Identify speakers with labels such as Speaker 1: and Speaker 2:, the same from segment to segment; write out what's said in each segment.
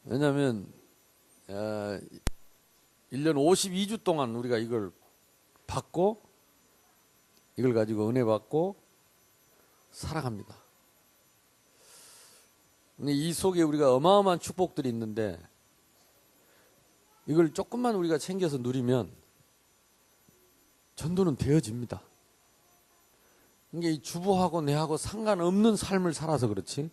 Speaker 1: 왜냐하면 1년 52주 동안 우리가 이걸 받고 이걸 가지고 은혜 받고 살아갑니다. 근데 이 속에 우리가 어마어마한 축복들이 있는데 이걸 조금만 우리가 챙겨서 누리면 전도는 되어집니다. 이게 이 주부하고 내하고 상관없는 삶을 살아서 그렇지.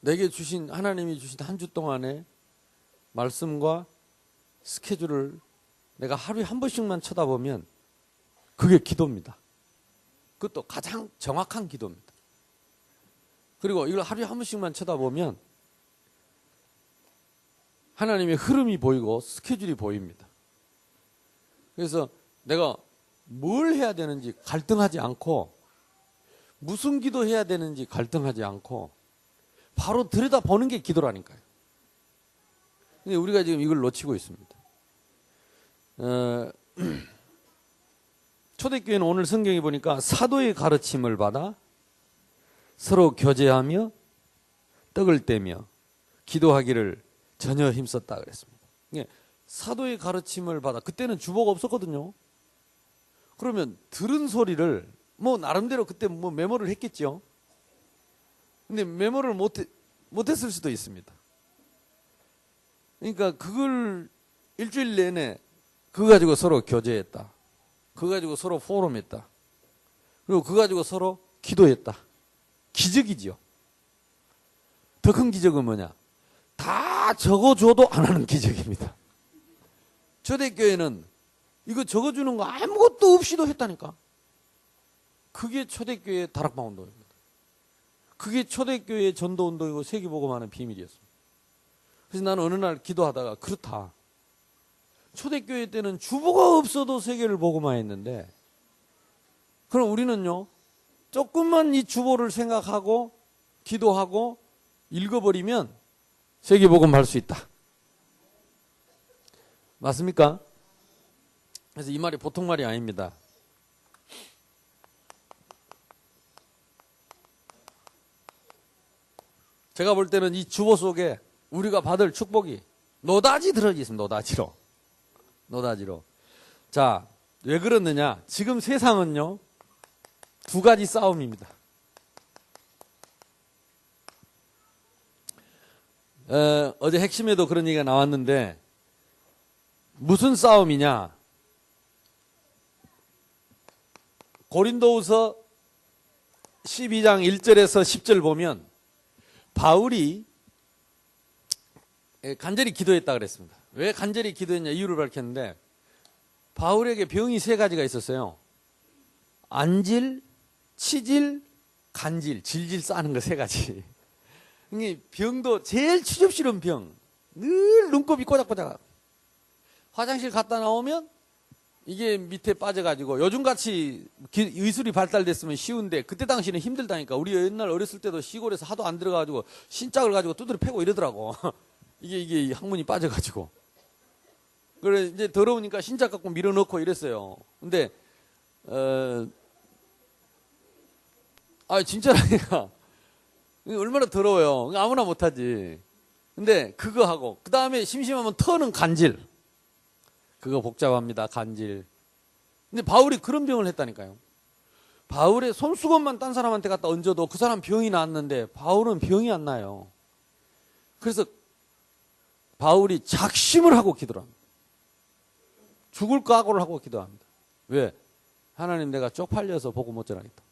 Speaker 1: 내게 주신 하나님이 주신 한 주 동안의 말씀과 스케줄을 내가 하루에 한 번씩만 쳐다보면 그게 기도입니다. 그것도 가장 정확한 기도입니다. 그리고 이걸 하루에 한 번씩만 쳐다보면 하나님의 흐름이 보이고 스케줄이 보입니다. 그래서 내가 뭘 해야 되는지 갈등하지 않고 무슨 기도해야 되는지 갈등하지 않고 바로 들여다보는 게 기도라니까요. 근데 우리가 지금 이걸 놓치고 있습니다. 초대교회는 오늘 성경에 보니까 사도의 가르침을 받아 서로 교제하며 떡을 떼며 기도하기를 전혀 힘썼다 그랬습니다. 사도의 가르침을 받아, 그때는 주보가 없었거든요. 그러면 들은 소리를 뭐 나름대로 그때 뭐 메모를 했겠죠. 근데 메모를 못했을 수도 있습니다. 그러니까 그걸 일주일 내내 그거 가지고 서로 교제했다. 그거 가지고 서로 포럼했다. 그리고 그거 가지고 서로 기도했다. 기적이지요. 더 큰 기적은 뭐냐? 다 적어줘도 안 하는 기적입니다. 초대교회는 이거 적어주는 거 아무것도 없이도 했다니까. 그게 초대교회의 다락방 운동입니다. 그게 초대교회의 전도운동이고 세계복음하는 비밀이었습니다. 그래서 나는 어느 날 기도하다가 그렇다. 초대교회 때는 주보가 없어도 세계를 복음화했는데 그럼 우리는요 조금만 이 주보를 생각하고 기도하고 읽어버리면 세계복음할 수 있다. 맞습니까? 그래서 이 말이 보통 말이 아닙니다. 제가 볼 때는 이 주보 속에 우리가 받을 축복이 노다지 들어져 있습니다. 노다지로. 자, 왜 그러느냐? 지금 세상은요, 두 가지 싸움입니다. 어제 핵심에도 그런 얘기가 나왔는데, 무슨 싸움이냐? 고린도후서 12장 1절에서 10절 보면 바울이 간절히 기도했다 그랬습니다. 왜 간절히 기도했냐 이유를 밝혔는데 바울에게 병이 세 가지가 있었어요. 안질, 치질, 간질, 질질 싸는 거 세 가지. 이게 병도 제일 추접스러운 병. 늘 눈곱이 꼬작꼬작. 화장실 갔다 나오면 이게 밑에 빠져가지고 요즘같이 의술이 발달됐으면 쉬운데 그때 당시는 힘들다니까. 우리 옛날 어렸을 때도 시골에서 하도 안 들어가지고 신짝을 가지고 두드려 패고 이러더라고. 이게 항문이 빠져가지고. 그래 이제 더러우니까 신짝 갖고 밀어넣고 이랬어요. 근데 진짜라니까 얼마나 더러워요. 아무나 못하지. 근데 그거 하고 그 다음에 심심하면 터는 간질. 그거 복잡합니다. 간질. 근데 바울이 그런 병을 했다니까요. 바울의 손수건만 딴 사람한테 갖다 얹어도 그 사람 병이 났는데 바울은 병이 안 나요. 그래서 바울이 작심을 하고 기도를 합니다. 죽을 각오를 하고 기도합니다. 왜? 하나님 내가 쪽팔려서 복음 못 전하겠다.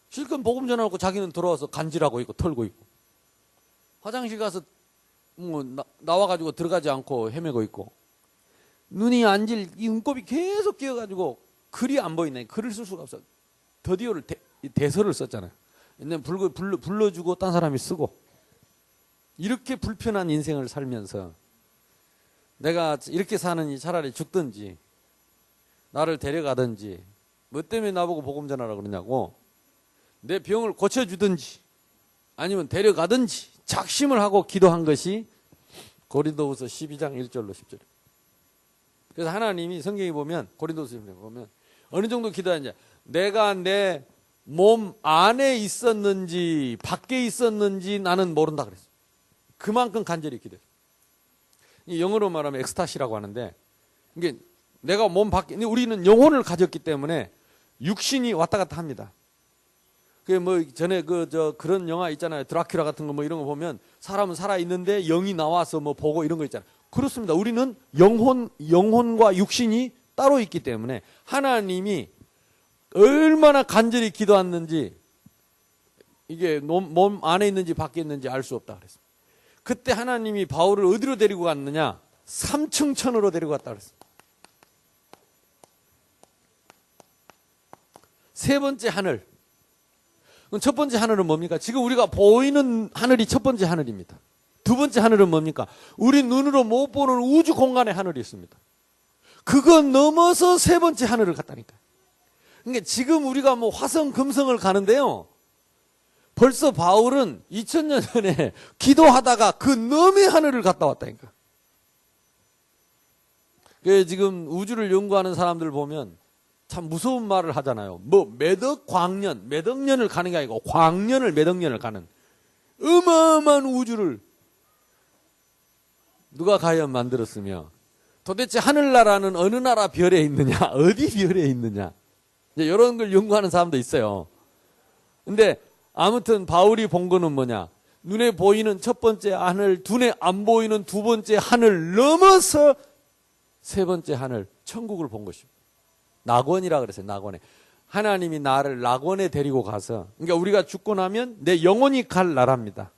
Speaker 1: 실컷 복음 전하고 자기는 들어와서 간질하고 있고 털고 있고 화장실 가서 뭐 나와가지고 들어가지 않고 헤매고 있고 눈이 안질 이 눈곱이 계속 끼어가지고 글이 안 보이네. 글을 쓸 수가 없어. 드디어를 대서를 썼잖아요. 옛날에 불러주고 딴 사람이 쓰고 이렇게 불편한 인생을 살면서 내가 이렇게 사느니 차라리 죽든지 나를 데려가든지 뭐 때문에 나보고 복음 전하라 그러냐고 내 병을 고쳐주든지 아니면 데려가든지 작심을 하고 기도한 것이 고린도후서 12장 1절로 10절. 그래서 하나님이 성경에 보면 고린도후서 12장에 보면 어느 정도 기도하냐 내가 내 몸 안에 있었는지 밖에 있었는지 나는 모른다 그랬어요. 그만큼 간절히 기도했어요. 영어로 말하면 엑스타시라고 하는데, 이게 내가 몸 밖에, 우리는 영혼을 가졌기 때문에 육신이 왔다 갔다 합니다. 그 뭐 전에 그런 영화 있잖아요. 드라큘라 같은 거 뭐 이런 거 보면 사람은 살아 있는데 영이 나와서 뭐 보고 이런 거 있잖아요. 그렇습니다. 우리는 영혼과 육신이 따로 있기 때문에 하나님이 얼마나 간절히 기도했는지, 이게 몸 안에 있는지 밖에 있는지 알 수 없다 그랬습니다. 그때 하나님이 바울을 어디로 데리고 갔느냐? 3층 천으로 데리고 갔다 그랬습니다. 세 번째 하늘. 첫 번째 하늘은 뭡니까? 지금 우리가 보이는 하늘이 첫 번째 하늘입니다. 두 번째 하늘은 뭡니까? 우리 눈으로 못 보는 우주 공간의 하늘이 있습니다. 그거 넘어서 세 번째 하늘을 갔다니까요. 그러니까 지금 우리가 뭐 화성, 금성을 가는데요. 벌써 바울은 2000년 전에 기도하다가 그 너머의 하늘을 갔다 왔다니까. 지금 우주를 연구하는 사람들 보면 참 무서운 말을 하잖아요. 뭐 몇억 광년, 몇억 년을 가는 게 아니고 광년을 몇억 년을 가는 어마어마한 우주를 누가 과연 만들었으며, 도대체 하늘나라는 어느 나라 별에 있느냐, 어디 별에 있느냐, 이제 이런 걸 연구하는 사람도 있어요. 근데 아무튼 바울이 본 거는 뭐냐? 눈에 보이는 첫 번째 하늘, 눈에 안 보이는 두 번째 하늘 넘어서 세 번째 하늘, 천국을 본 것입니다. 낙원이라 그랬어요. 낙원에. 하나님이 나를 낙원에 데리고 가서, 그러니까 우리가 죽고 나면 내 영혼이 갈 나라입니다.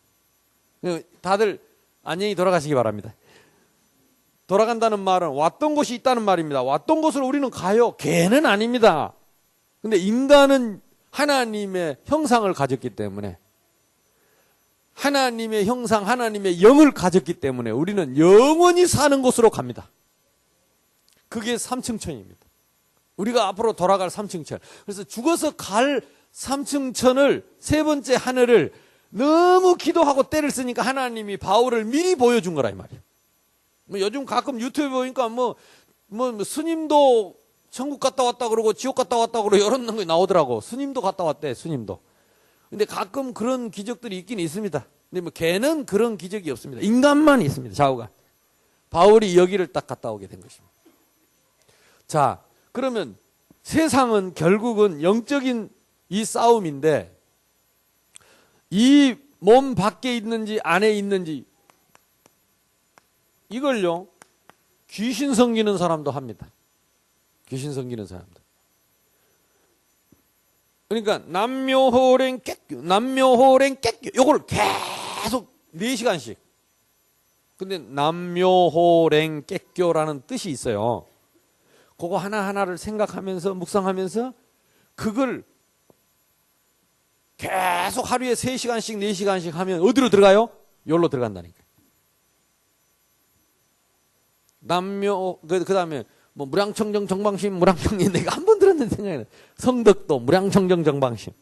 Speaker 1: 다들 안녕히 돌아가시기 바랍니다. 돌아간다는 말은 왔던 곳이 있다는 말입니다. 왔던 곳으로 우리는 가요. 걔는 아닙니다. 근데 인간은 하나님의 형상을 가졌기 때문에, 하나님의 형상, 하나님의 영을 가졌기 때문에 우리는 영원히 사는 곳으로 갑니다. 그게 삼층천입니다. 우리가 앞으로 돌아갈 삼층천. 그래서 죽어서 갈 삼층천을, 세 번째 하늘을 너무 기도하고 때를 쓰니까 하나님이 바울을 미리 보여준 거라 이 말이에요. 뭐 요즘 가끔 유튜브 보니까 뭐 스님도 천국 갔다 왔다 그러고 지옥 갔다 왔다 그러고 이런 거 나오더라고. 스님도 갔다 왔대, 스님도. 근데 가끔 그런 기적들이 있긴 있습니다. 근데 뭐 걔는 그런 기적이 없습니다. 인간만 있습니다, 좌우가. 바울이 여기를 딱 갔다 오게 된 것입니다. 자, 그러면 세상은 결국은 영적인 이 싸움인데, 이 몸 밖에 있는지 안에 있는지 이걸요 귀신 섬기는 사람도 합니다. 귀신 섬기는 사람들. 그러니까 남묘호랭 깨끼, 남묘호랭 깨끼, 요걸 계속 4시간씩. 근데 남묘호랭 깨끼라는 뜻이 있어요. 그거 하나하나를 생각하면서 묵상하면서 그걸 계속 하루에 3시간씩 4시간씩 하면 어디로 들어가요? 여기로 들어간다니까. 남묘, 그 다음에 뭐 무량청정 정방심, 무량청정, 내가 한 번 들었는데 생각이 나. 성덕도 무량청정 정방심,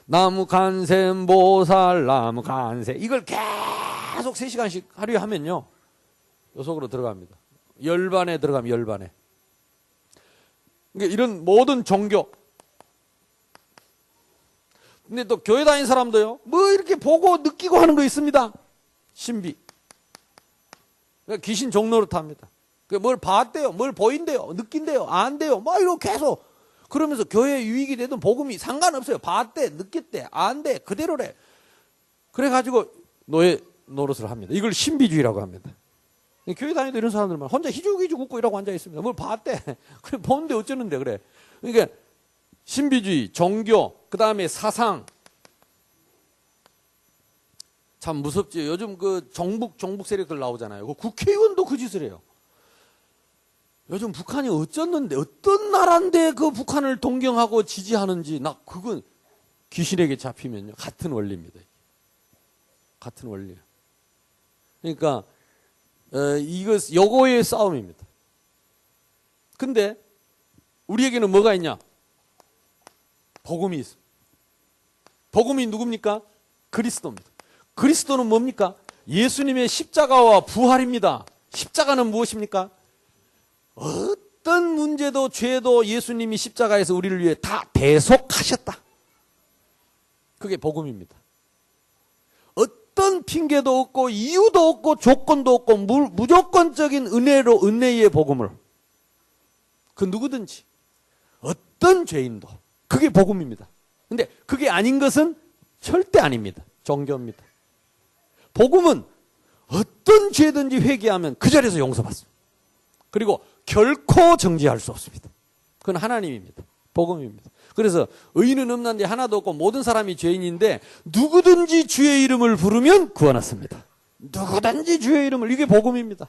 Speaker 1: 나무간샘보살, 나무간세, 이걸 계속 3시간씩 하루에 하면요 요 속으로 들어갑니다. 열반에 들어가면 열반에. 그러니까 이런 모든 종교. 근데 또 교회 다니는 사람도요 뭐 이렇게 보고 느끼고 하는 거 있습니다. 신비. 그러니까 귀신 종노릇 합니다. 뭘 봤대요, 뭘 보인대요, 느낀대요, 안대요, 막 이렇게 계속 그러면서 교회에 유익이 되든 복음이 상관없어요. 봤대, 느꼈대, 안대, 그대로래. 그래가지고 노예 노릇을 합니다. 이걸 신비주의라고 합니다. 교회 다니는 이런 사람들만 혼자 희죽희죽 웃고 이러고 앉아 있습니다. 뭘 봤대, 그래 보는데 어쩌는데 그래. 그러니까 신비주의, 종교, 그 다음에 사상. 참 무섭지. 요즘 그 종북 세력들 나오잖아요. 그 국회의원도 그 짓을 해요. 요즘 북한이 어쩌는데, 어떤 나라인데 그 북한을 동경하고 지지하는지, 나 그건 귀신에게 잡히면요 같은 원리입니다. 같은 원리예요. 그러니까 요거의 싸움입니다. 근데 우리에게는 뭐가 있냐? 복음이 있어. 복음이 누굽니까? 그리스도입니다. 그리스도는 뭡니까? 예수님의 십자가와 부활입니다. 십자가는 무엇입니까? 어떤 문제도 죄도 예수님이 십자가에서 우리를 위해 다 대속하셨다. 그게 복음입니다. 어떤 핑계도 없고 이유도 없고 조건도 없고 무조건적인 은혜로 은혜의 복음을 그 누구든지 어떤 죄인도 그게 복음입니다. 근데 그게 아닌 것은 절대 아닙니다. 종교입니다. 복음은 어떤 죄든지 회개하면 그 자리에서 용서받습니다. 그리고 결코 정죄할 수 없습니다. 그건 하나님입니다. 복음입니다. 그래서 의인은 없는데 하나도 없고 모든 사람이 죄인인데 누구든지 주의 이름을 부르면 구원받습니다. 누구든지 주의 이름을, 이게 복음입니다.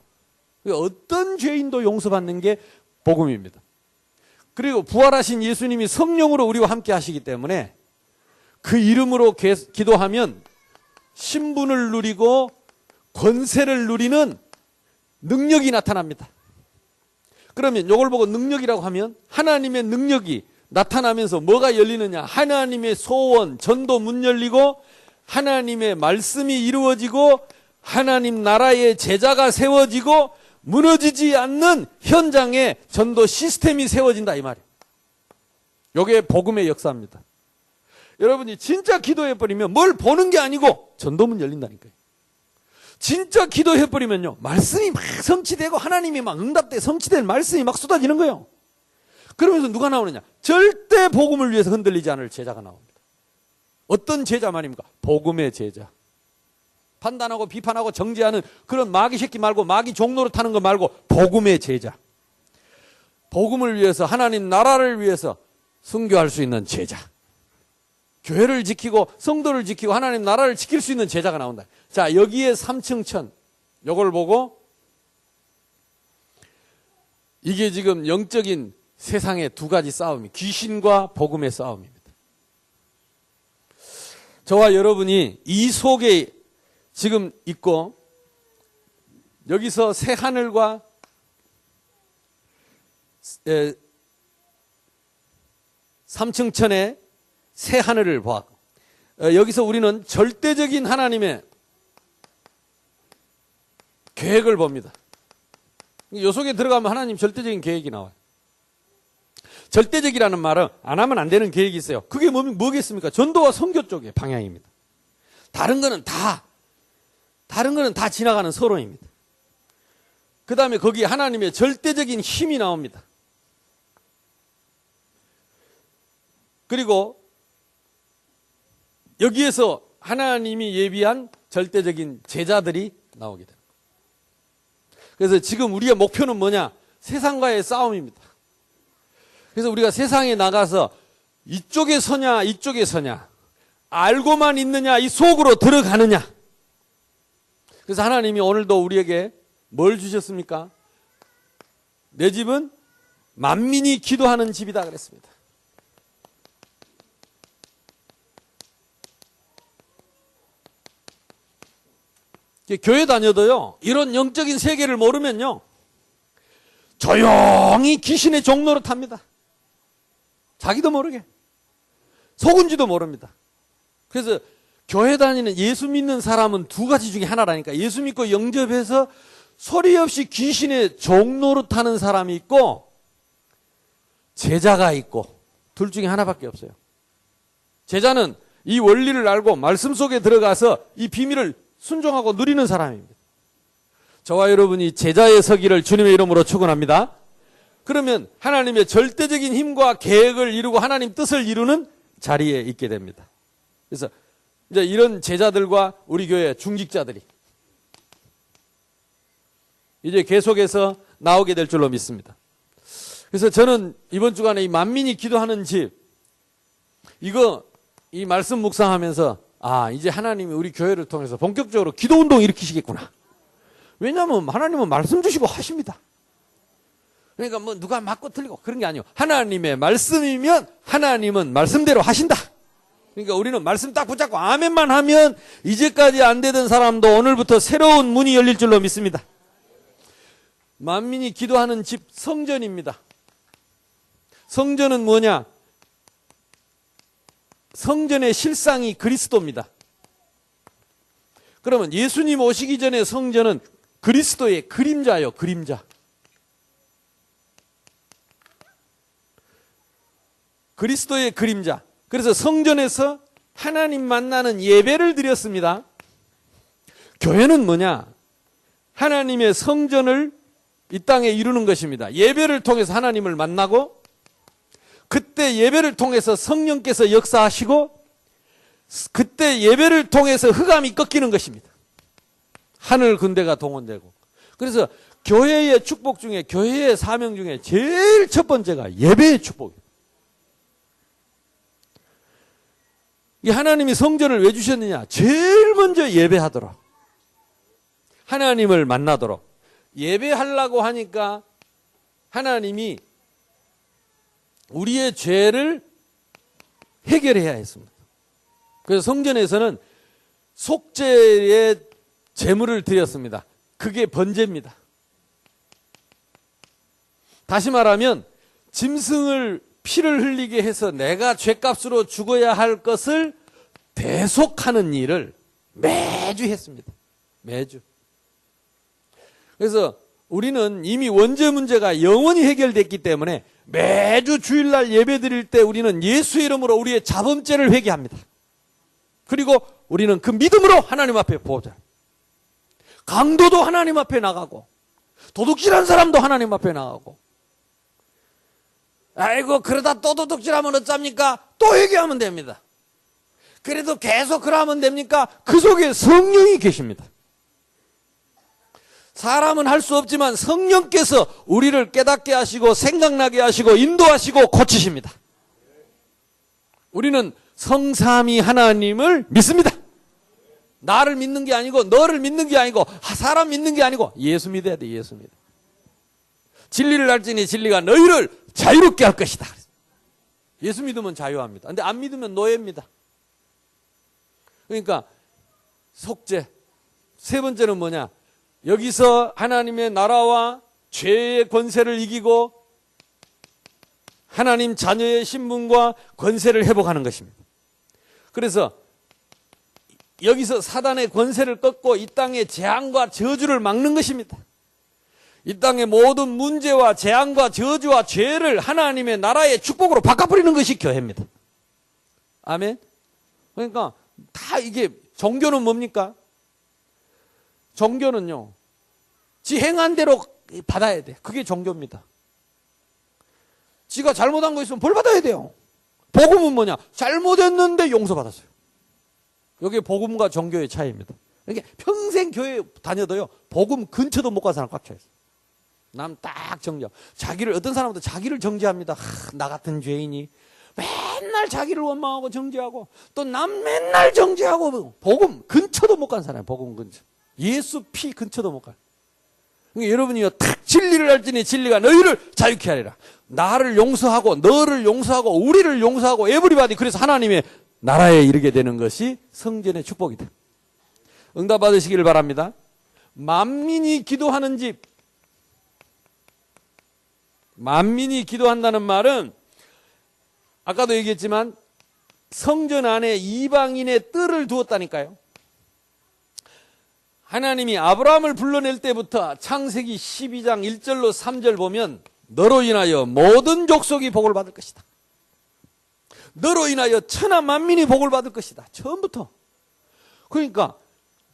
Speaker 1: 어떤 죄인도 용서받는 게 복음입니다. 그리고 부활하신 예수님이 성령으로 우리와 함께 하시기 때문에 그 이름으로 기도하면 신분을 누리고 권세를 누리는 능력이 나타납니다. 그러면 이걸 보고 능력이라고 하면 하나님의 능력이 나타나면서 뭐가 열리느냐? 하나님의 소원, 전도 문 열리고 하나님의 말씀이 이루어지고 하나님 나라의 제자가 세워지고 무너지지 않는 현장에 전도 시스템이 세워진다 이 말이에요. 이게 복음의 역사입니다. 여러분이 진짜 기도해버리면 뭘 보는 게 아니고 전도문 열린다니까요. 진짜 기도해버리면요, 말씀이 막 성취되고 하나님이 막 응답돼 성취된 말씀이 막 쏟아지는 거예요. 그러면서 누가 나오느냐? 절대 복음을 위해서 흔들리지 않을 제자가 나옵니다. 어떤 제자 말입니까? 복음의 제자. 판단하고 비판하고 정죄하는 그런 마귀 새끼 말고, 마귀 종로를 타는 거 말고 복음의 제자. 복음을 위해서, 하나님 나라를 위해서 순교할 수 있는 제자. 교회를 지키고 성도를 지키고 하나님 나라를 지킬 수 있는 제자가 나온다. 자, 여기에 삼층천, 요걸 보고 이게 지금 영적인 세상의 두 가지 싸움이, 귀신과 복음의 싸움입니다. 저와 여러분이 이 속에 지금 있고, 여기서 새 하늘과 삼층천의 새 하늘을 보았고, 여기서 우리는 절대적인 하나님의 계획을 봅니다. 요 속에 들어가면 하나님 절대적인 계획이 나와요. 절대적이라는 말은 안 하면 안 되는 계획이 있어요. 그게 뭐겠습니까? 전도와 선교 쪽의 방향입니다. 다른 거는 다 지나가는 서론입니다. 그 다음에 거기에 하나님의 절대적인 힘이 나옵니다. 그리고 여기에서 하나님이 예비한 절대적인 제자들이 나오게 됩니다. 그래서 지금 우리의 목표는 뭐냐? 세상과의 싸움입니다. 그래서 우리가 세상에 나가서 이쪽에 서냐 이쪽에 서냐, 알고만 있느냐 이 속으로 들어가느냐. 그래서 하나님이 오늘도 우리에게 뭘 주셨습니까? 내 집은 만민이 기도하는 집이다 그랬습니다. 교회 다녀도요, 이런 영적인 세계를 모르면요, 조용히 귀신의 종로를 탑니다. 자기도 모르게. 속은지도 모릅니다. 그래서 교회 다니는 예수 믿는 사람은 두 가지 중에 하나라니까. 예수 믿고 영접해서 소리 없이 귀신의 종로를 타는 사람이 있고, 제자가 있고, 둘 중에 하나밖에 없어요. 제자는 이 원리를 알고 말씀 속에 들어가서 이 비밀을 순종하고 누리는 사람입니다. 저와 여러분이 제자의 서기를 주님의 이름으로 축원합니다. 그러면 하나님의 절대적인 힘과 계획을 이루고 하나님 뜻을 이루는 자리에 있게 됩니다. 그래서 이제 이런 제자들과 우리 교회 중직자들이 이제 계속해서 나오게 될 줄로 믿습니다. 그래서 저는 이번 주간에 이 만민이 기도하는 집, 이 말씀 묵상하면서 이제 하나님이 우리 교회를 통해서 본격적으로 기도운동 일으키시겠구나. 왜냐하면 하나님은 말씀 주시고 하십니다. 그러니까 뭐 누가 맞고 틀리고 그런 게 아니에요. 하나님의 말씀이면 하나님은 말씀대로 하신다. 그러니까 우리는 말씀 딱 붙잡고 아멘만 하면 이제까지 안 되던 사람도 오늘부터 새로운 문이 열릴 줄로 믿습니다. 만민이 기도하는 집, 성전입니다. 성전은 뭐냐? 성전의 실상이 그리스도입니다. 그러면 예수님 오시기 전에 성전은 그리스도의 그림자예요. 그림자. 그리스도의 그림자. 그래서 성전에서 하나님 만나는 예배를 드렸습니다. 교회는 뭐냐? 하나님의 성전을 이 땅에 이루는 것입니다. 예배를 통해서 하나님을 만나고, 그때 예배를 통해서 성령께서 역사하시고, 그때 예배를 통해서 흑암이 꺾이는 것입니다. 하늘 군대가 동원되고. 그래서 교회의 축복 중에, 교회의 사명 중에 제일 첫 번째가 예배의 축복이에요. 이 하나님이 성전을 왜 주셨느냐? 제일 먼저 예배하도록, 하나님을 만나도록. 예배하려고 하니까 하나님이 우리의 죄를 해결해야 했습니다. 그래서 성전에서는 속죄의 제물을 드렸습니다. 그게 번제입니다. 다시 말하면 짐승을 피를 흘리게 해서 내가 죄값으로 죽어야 할 것을 대속하는 일을 매주 했습니다. 매주. 그래서 우리는 이미 원죄 문제가 영원히 해결됐기 때문에 매주 주일날 예배 드릴 때 우리는 예수 이름으로 우리의 자범죄를 회개합니다. 그리고 우리는 그 믿음으로 하나님 앞에 보자. 강도도 하나님 앞에 나가고, 도둑질한 사람도 하나님 앞에 나가고. 아이고, 그러다 또 도둑질하면 어쩝니까? 또 회개하면 됩니다. 그래도 계속 그러면 됩니까? 그 속에 성령이 계십니다. 사람은 할 수 없지만 성령께서 우리를 깨닫게 하시고 생각나게 하시고 인도하시고 고치십니다. 우리는 성삼위 하나님을 믿습니다. 나를 믿는 게 아니고, 너를 믿는 게 아니고, 사람 믿는 게 아니고 예수 믿어야 돼. 예수 믿어. 진리를 알지니 진리가 너희를 자유롭게 할 것이다. 예수 믿으면 자유합니다. 근데 안 믿으면 노예입니다. 그러니까 속죄. 세 번째는 뭐냐? 여기서 하나님의 나라와 죄의 권세를 이기고 하나님 자녀의 신분과 권세를 회복하는 것입니다. 그래서 여기서 사단의 권세를 꺾고 이 땅의 재앙과 저주를 막는 것입니다. 이 땅의 모든 문제와 재앙과 저주와 죄를 하나님의 나라의 축복으로 바꿔버리는 것이 교회입니다. 아멘. 그러니까 다 이게, 종교는 뭡니까? 종교는요, 지 행한 대로 받아야 돼. 그게 종교입니다. 지가 잘못한 거 있으면 벌 받아야 돼요. 복음은 뭐냐? 잘못했는데 용서받았어요. 이게 복음과 종교의 차이입니다. 이게 평생 교회 다녀도요, 복음 근처도 못 간 사람 꽉 차있어요. 남 딱 정죄. 자기를, 어떤 사람도 자기를 정죄합니다. 나 같은 죄인이 맨날 자기를 원망하고 정죄하고, 또 남 맨날 정죄하고, 복음 근처도 못 간 사람이에요. 복음 근처. 예수 피 근처도 못 가요. 그러니까 여러분이요, 딱 진리를 알지니 진리가 너희를 자유케 하리라. 나를 용서하고, 너를 용서하고, 우리를 용서하고, 에브리바디. 그래서 하나님의 나라에 이르게 되는 것이 성전의 축복이다. 응답 받으시기를 바랍니다. 만민이 기도하는 집. 만민이 기도한다는 말은 아까도 얘기했지만 성전 안에 이방인의 뜰을 두었다니까요. 하나님이 아브라함을 불러낼 때부터 창세기 12장 1절로 3절 보면 너로 인하여 모든 족속이 복을 받을 것이다. 너로 인하여 천하 만민이 복을 받을 것이다. 처음부터. 그러니까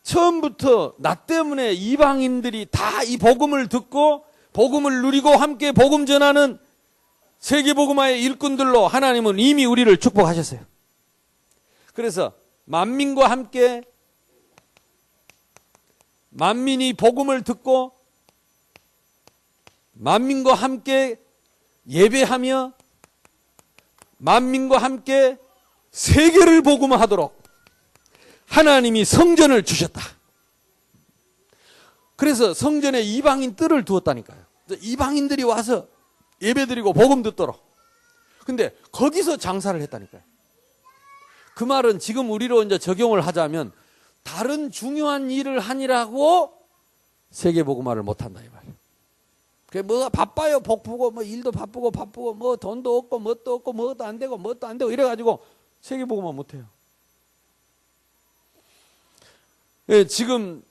Speaker 1: 처음부터 나 때문에 이방인들이 다 이 복음을 듣고 복음을 누리고 함께 복음 전하는 세계복음화의 일꾼들로 하나님은 이미 우리를 축복하셨어요. 그래서 만민과 함께 만민이 복음을 듣고 만민과 함께 예배하며 만민과 함께 세계를 복음화하도록 하나님이 성전을 주셨다. 그래서 성전에 이방인 뜰을 두었다니까요. 이방인들이 와서 예배드리고 복음 듣도록. 근데 거기서 장사를 했다니까요. 그 말은 지금 우리로 이제 적용을 하자면 다른 중요한 일을 하니라고 세계복음화를 못한다 이 말이에요. 그게 뭐 바빠요, 복부고 뭐 일도 바쁘고 뭐 돈도 없고 뭣도 없고 뭐도 안 되고 이래가지고 세계복음화 못해요. 예, 지금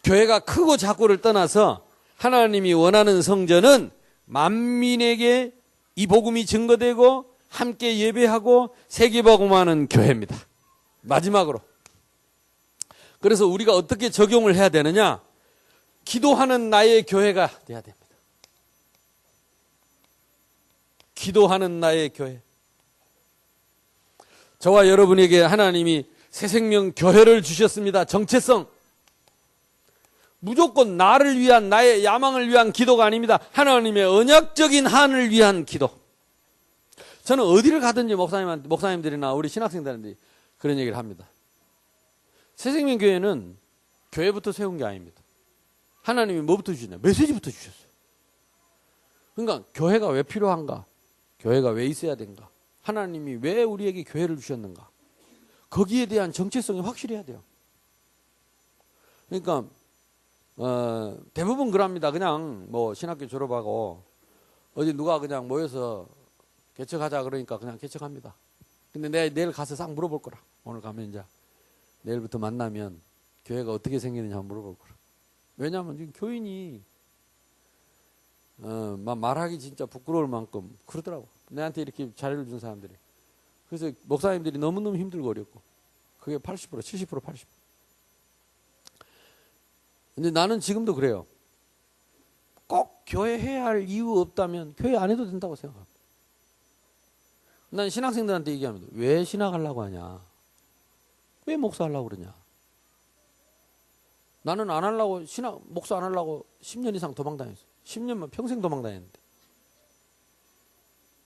Speaker 1: 교회가 크고 작고를 떠나서 하나님이 원하는 성전은 만민에게 이 복음이 증거되고 함께 예배하고 세계복음화하는 교회입니다. 마지막으로. 그래서 우리가 어떻게 적용을 해야 되느냐? 기도하는 나의 교회가 돼야 됩니다. 기도하는 나의 교회. 저와 여러분에게 하나님이 새생명 교회를 주셨습니다. 정체성. 무조건 나를 위한, 나의 야망을 위한 기도가 아닙니다. 하나님의 언약적인 한을 위한 기도. 저는 어디를 가든지 목사님들이나 우리 신학생들한테 그런 얘기를 합니다. 새생명 교회는 교회부터 세운 게 아닙니다. 하나님이 뭐부터 주셨냐? 메시지부터 주셨어요. 그러니까 교회가 왜 필요한가? 교회가 왜 있어야 된가? 하나님이 왜 우리에게 교회를 주셨는가? 거기에 대한 정체성이 확실해야 돼요. 그러니까 대부분 그럽니다. 그냥 뭐 신학교 졸업하고 어디 누가 그냥 모여서 개척하자 그러니까 그냥 개척합니다. 근데 내가 내일 가서 싹 물어볼 거라. 오늘 가면 이제 내일부터 만나면 교회가 어떻게 생기는지 한번 물어볼 거라. 왜냐하면 지금 교인이 말하기 진짜 부끄러울 만큼 그러더라고. 내한테 이렇게 자료를 준 사람들이. 그래서 목사님들이 너무너무 힘들고 어렵고 그게 80%, 70%, 80%. 근데 나는 지금도 그래요. 꼭 교회 해야 할 이유 없다면 교회 안 해도 된다고 생각합니다. 난 신학생들한테 얘기합니다. 왜 신학하려고 하냐? 왜 목사하려고 그러냐? 나는 안 하려고, 목사 안 하려고 10년 이상 도망다녔어요. 10년만 평생 도망다녔는데.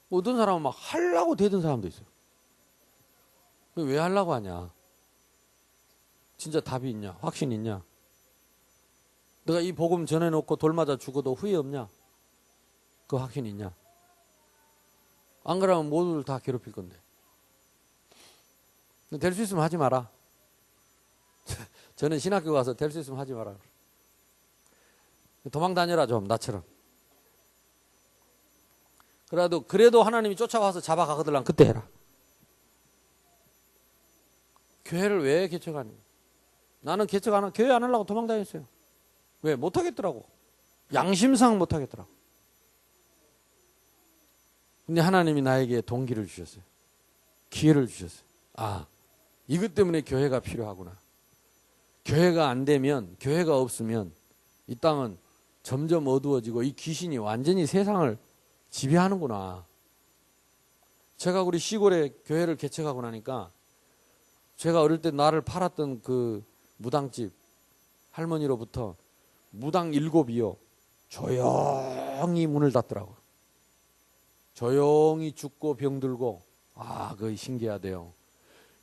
Speaker 1: 어떤 사람은 막 하려고 되던 사람도 있어요. 왜 하려고 하냐? 진짜 답이 있냐? 확신이 있냐? 내가 이 복음 전해놓고 돌 맞아 죽어도 후회 없냐? 그 확신이 있냐? 안 그러면 모두를 다 괴롭힐 건데. 될 수 있으면 하지 마라. 저는 신학교 가서 될 수 있으면 하지 마라. 도망 다녀라 좀 나처럼. 그래도 하나님이 쫓아와서 잡아가거들랑 그때 해라. 교회를 왜 개척하니? 나는 개척 안 하고 교회 안 하려고 도망 다녔어요. 왜? 못하겠더라고. 양심상 못하겠더라고. 근데 하나님이 나에게 동기를 주셨어요. 기회를 주셨어요. 아, 이것 때문에 교회가 필요하구나. 교회가 안 되면, 교회가 없으면 이 땅은 점점 어두워지고 이 귀신이 완전히 세상을 지배하는구나. 제가 우리 시골에 교회를 개척하고 나니까 제가 어릴 때 나를 팔았던 그 무당집 할머니로부터 무당 7이요. 조용히 문을 닫더라고요. 조용히 죽고 병들고. 아, 그거 신기하대요.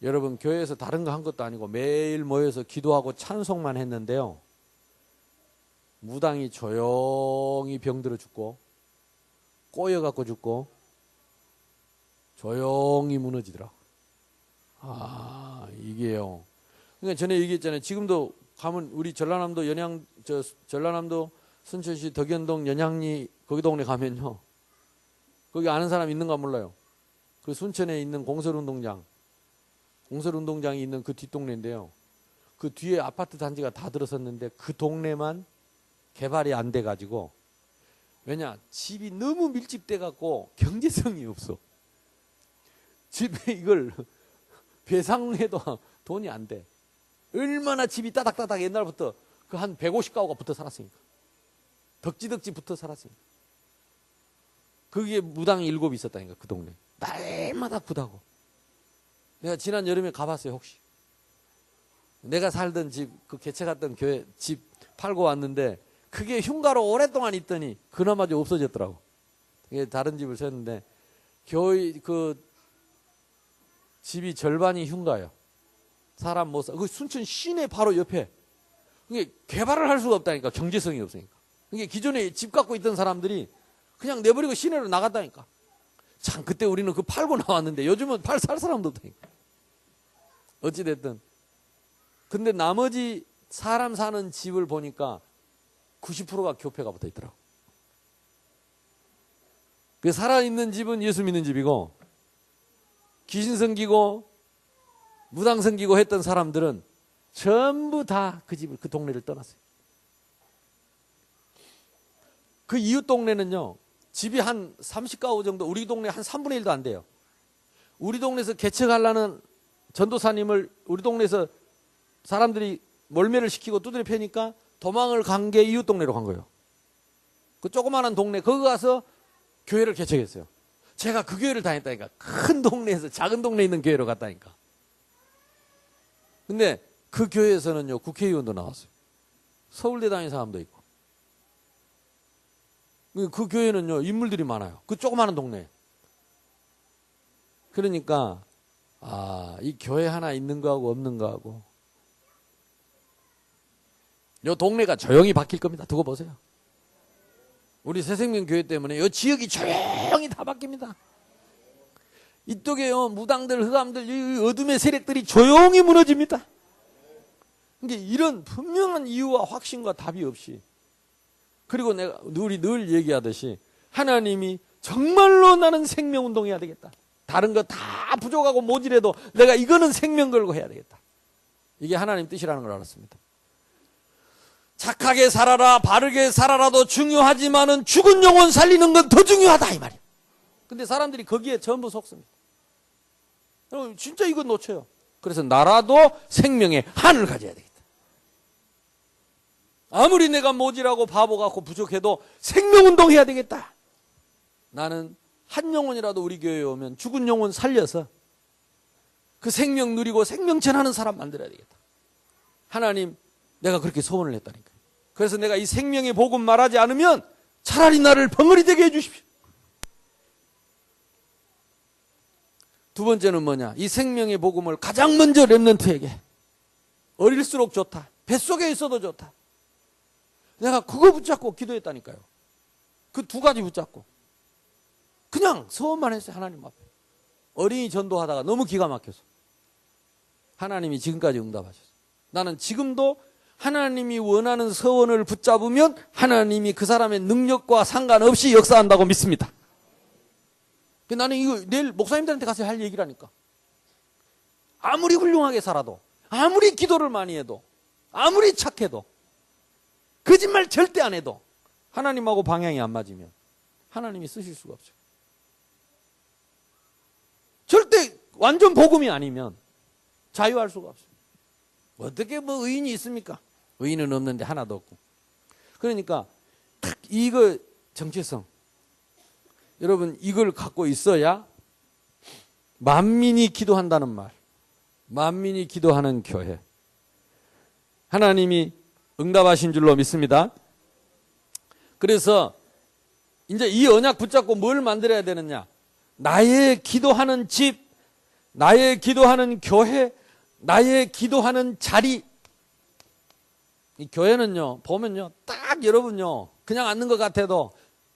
Speaker 1: 여러분, 교회에서 다른 거 한 것도 아니고 매일 모여서 기도하고 찬송만 했는데요. 무당이 조용히 병들어 죽고 꼬여갖고 죽고 조용히 무너지더라고요. 아, 이게요. 그러니까 전에 얘기했잖아요. 지금도 가면 우리 전라남도 전라남도 순천시 덕연동 연양리 거기 동네 가면요. 거기 아는 사람 있는가 몰라요. 그 순천에 있는 공설운동장이 있는 그 뒷동네인데요. 그 뒤에 아파트 단지가 다 들어섰는데 그 동네만 개발이 안 돼가지고, 왜냐? 집이 너무 밀집돼 갖고 경제성이 없어. 집에 이걸 배상해도 돈이 안 돼. 얼마나 집이 따닥따닥 옛날부터 그 한 150가구가 붙어 살았으니까. 덕지덕지 붙어 살았으니까. 거기에 무당이 7이 있었다니까, 그 동네. 날마다 구다고. 내가 지난 여름에 가봤어요, 혹시. 내가 살던 집, 그 개척했던 교회 집 팔고 왔는데 그게 흉가로 오랫동안 있더니 그나마 좀 없어졌더라고. 다른 집을 샀는데 그 집이 절반이 흉가예요. 사람 못 사. 그 순천 시내 바로 옆에. 이게 개발을 할 수가 없다니까. 경제성이 없으니까. 이게 기존에 집 갖고 있던 사람들이 그냥 내버리고 시내로 나갔다니까. 참, 그때 우리는 그 팔고 나왔는데 요즘은 살 사람도 없다니까. 어찌됐든. 근데 나머지 사람 사는 집을 보니까 90%가 교회가 붙어 있더라고. 그 살아있는 집은 예수 믿는 집이고, 귀신 섬기고 무당 섬기고 했던 사람들은 전부 다 그 집을, 그 동네를 떠났어요. 그 이웃 동네는요, 집이 한 30가구 정도, 우리 동네 한 3분의 1도 안 돼요. 우리 동네에서 개척하려는 전도사님을 우리 동네에서 사람들이 몰매를 시키고 두드려 패니까 도망을 간 게 이웃 동네로 간 거예요. 그 조그마한 동네 거기 가서 교회를 개척했어요. 제가 그 교회를 다녔다니까. 큰 동네에서 작은 동네에 있는 교회로 갔다니까. 근데 그 교회에서는요 국회의원도 나왔어요. 서울대 다닌 사람도 있고. 그 교회는요 인물들이 많아요. 그 조그마한 동네. 그러니까 이 교회 하나 있는 거하고 없는 거하고 요 동네가 조용히 바뀔 겁니다. 두고 보세요. 우리 새생명교회 때문에 요 지역이 조용히 다 바뀝니다. 이쪽에요 무당들 흑암들 이 어둠의 세력들이 조용히 무너집니다. 그러니까 이런 분명한 이유와 확신과 답이 없이, 그리고 내가 우리 늘 얘기하듯이 하나님이 정말로 나는 생명운동해야 되겠다. 다른 거 다 부족하고 모질해도 내가 이거는 생명 걸고 해야 되겠다. 이게 하나님 뜻이라는 걸 알았습니다. 착하게 살아라 바르게 살아라도 중요하지만은 죽은 영혼 살리는 건 더 중요하다 이 말이에요. 근데 사람들이 거기에 전부 속습니다. 진짜 이건 놓쳐요. 그래서 나라도 생명의 한을 가져야 되겠다. 아무리 내가 모질하고 바보 같고 부족해도 생명운동 해야 되겠다. 나는 한 영혼이라도 우리 교회에 오면 죽은 영혼 살려서 그 생명 누리고 생명 전하는 사람 만들어야 되겠다. 하나님 내가 그렇게 소원을 했다니까요. 그래서 내가 이 생명의 복음 말하지 않으면 차라리 나를 벙어리 되게 해주십시오. 두 번째는 뭐냐? 이 생명의 복음을 가장 먼저 렘넌트에게, 어릴수록 좋다, 뱃속에 있어도 좋다, 내가 그거 붙잡고 기도했다니까요. 그 두 가지 붙잡고 그냥 소원만 했어요. 하나님 앞에. 어린이 전도하다가 너무 기가 막혀서 하나님이 지금까지 응답하셨어요. 나는 지금도 하나님이 원하는 서원을 붙잡으면 하나님이 그 사람의 능력과 상관없이 역사한다고 믿습니다. 나는 이거 내일 목사님들한테 가서 할 얘기라니까. 아무리 훌륭하게 살아도, 아무리 기도를 많이 해도, 아무리 착해도, 거짓말 절대 안 해도 하나님하고 방향이 안 맞으면 하나님이 쓰실 수가 없어요. 절대 완전 복음이 아니면 자유할 수가 없어요. 어떻게 뭐 의인이 있습니까? 의인은 없는데 하나도 없고. 그러니까 딱 이거 정체성, 여러분 이걸 갖고 있어야 만민이 기도한다는 말, 만민이 기도하는 교회, 하나님이 응답하신 줄로 믿습니다. 그래서 이제 이 언약 붙잡고 뭘 만들어야 되느냐? 나의 기도하는 집, 나의 기도하는 교회, 나의 기도하는 자리. 이 교회는요 보면요 딱 여러분요 그냥 앉는 것 같아도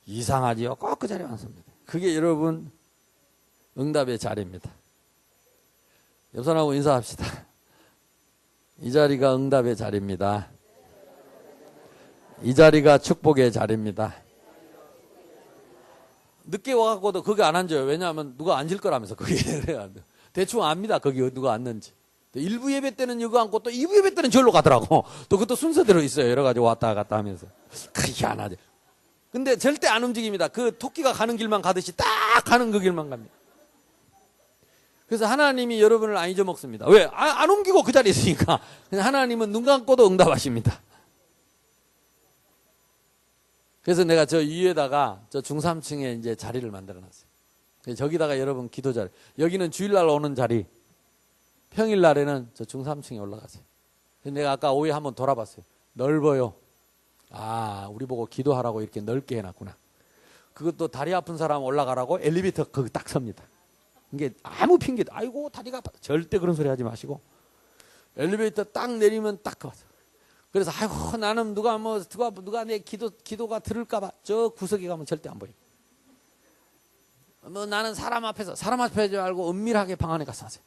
Speaker 1: 이상하지요. 꼭 그 자리에 앉습니다. 그게 여러분 응답의 자리입니다. 옆 사람하고 인사합시다. 이 자리가 응답의 자리입니다. 이 자리가 축복의 자리입니다. 늦게 와갖고도 거기 안 앉아요. 왜냐하면 누가 앉을 거라면서 거기. 대충 압니다. 거기 누가 앉는지. 1부 예배 때는 이거 앉고 또 2부 예배 때는 절로 가더라고. 또 그것도 순서대로 있어요. 여러 가지 왔다 갔다 하면서. 희한하죠. 근데 절대 안 움직입니다. 그 토끼가 가는 길만 가듯이 딱 가는 그 길만 갑니다. 그래서 하나님이 여러분을 안 잊어먹습니다. 왜? 안 옮기고 그 자리에 있으니까. 그냥 하나님은 눈 감고도 응답하십니다. 그래서 내가 저 위에다가 저 중3층에 이제 자리를 만들어 놨어요. 저기다가 여러분 기도 자리. 여기는 주일날 오는 자리. 평일날에는 저 중3층에 올라가세요. 내가 아까 오후에 한번 돌아봤어요. 넓어요. 우리 보고 기도하라고 이렇게 넓게 해놨구나. 그것도 다리 아픈 사람 올라가라고 엘리베이터 거기 딱 섭니다. 이게 아무 핑계도, 아이고 다리가 아파. 절대 그런 소리 하지 마시고 엘리베이터 딱 내리면 딱 가서. 그래서 아이고 나는 누가 내 기도가 들을까봐 저 구석에 가면 절대 안 보여. 뭐 나는 사람 앞에 하지 말고 은밀하게 방 안에 가서 하세요.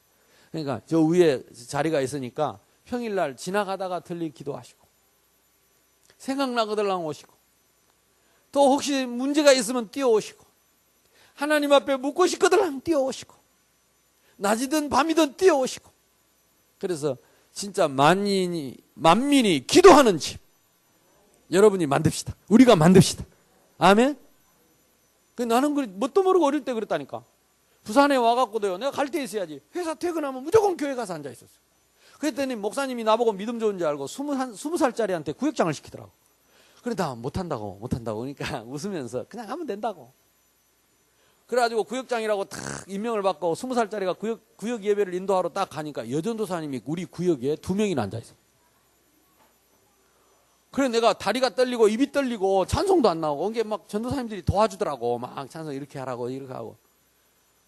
Speaker 1: 그러니까 저 위에 자리가 있으니까 평일날 지나가다가 들리 기도하시고 생각나거들랑 오시고 또 혹시 문제가 있으면 뛰어오시고 하나님 앞에 묻고 싶거들랑 뛰어오시고 낮이든 밤이든 뛰어오시고. 그래서 진짜 만민이 기도하는 집 여러분이 만듭시다. 우리가 만듭시다. 아멘. 나는 뭣도 모르고 어릴 때 그랬다니까. 부산에 와갖고도요. 내가 갈 때 있어야지. 회사 퇴근하면 무조건 교회 가서 앉아 있었어. 그랬더니 목사님이 나보고 믿음 좋은 줄 알고 20살짜리한테 구역장을 시키더라고. 그래 나 못한다고. 그러니까 웃으면서 그냥 하면 된다고. 그래가지고 구역장이라고 탁 임명을 받고 20살짜리가 구역 예배를 인도하러 딱 가니까 여전도사님이 우리 구역에 2명이나 앉아있어. 그래 내가 다리가 떨리고 입이 떨리고 찬송도 안 나오고 이게 막 전도사님들이 도와주더라고. 막 찬송 이렇게 하라고 이렇게 하고.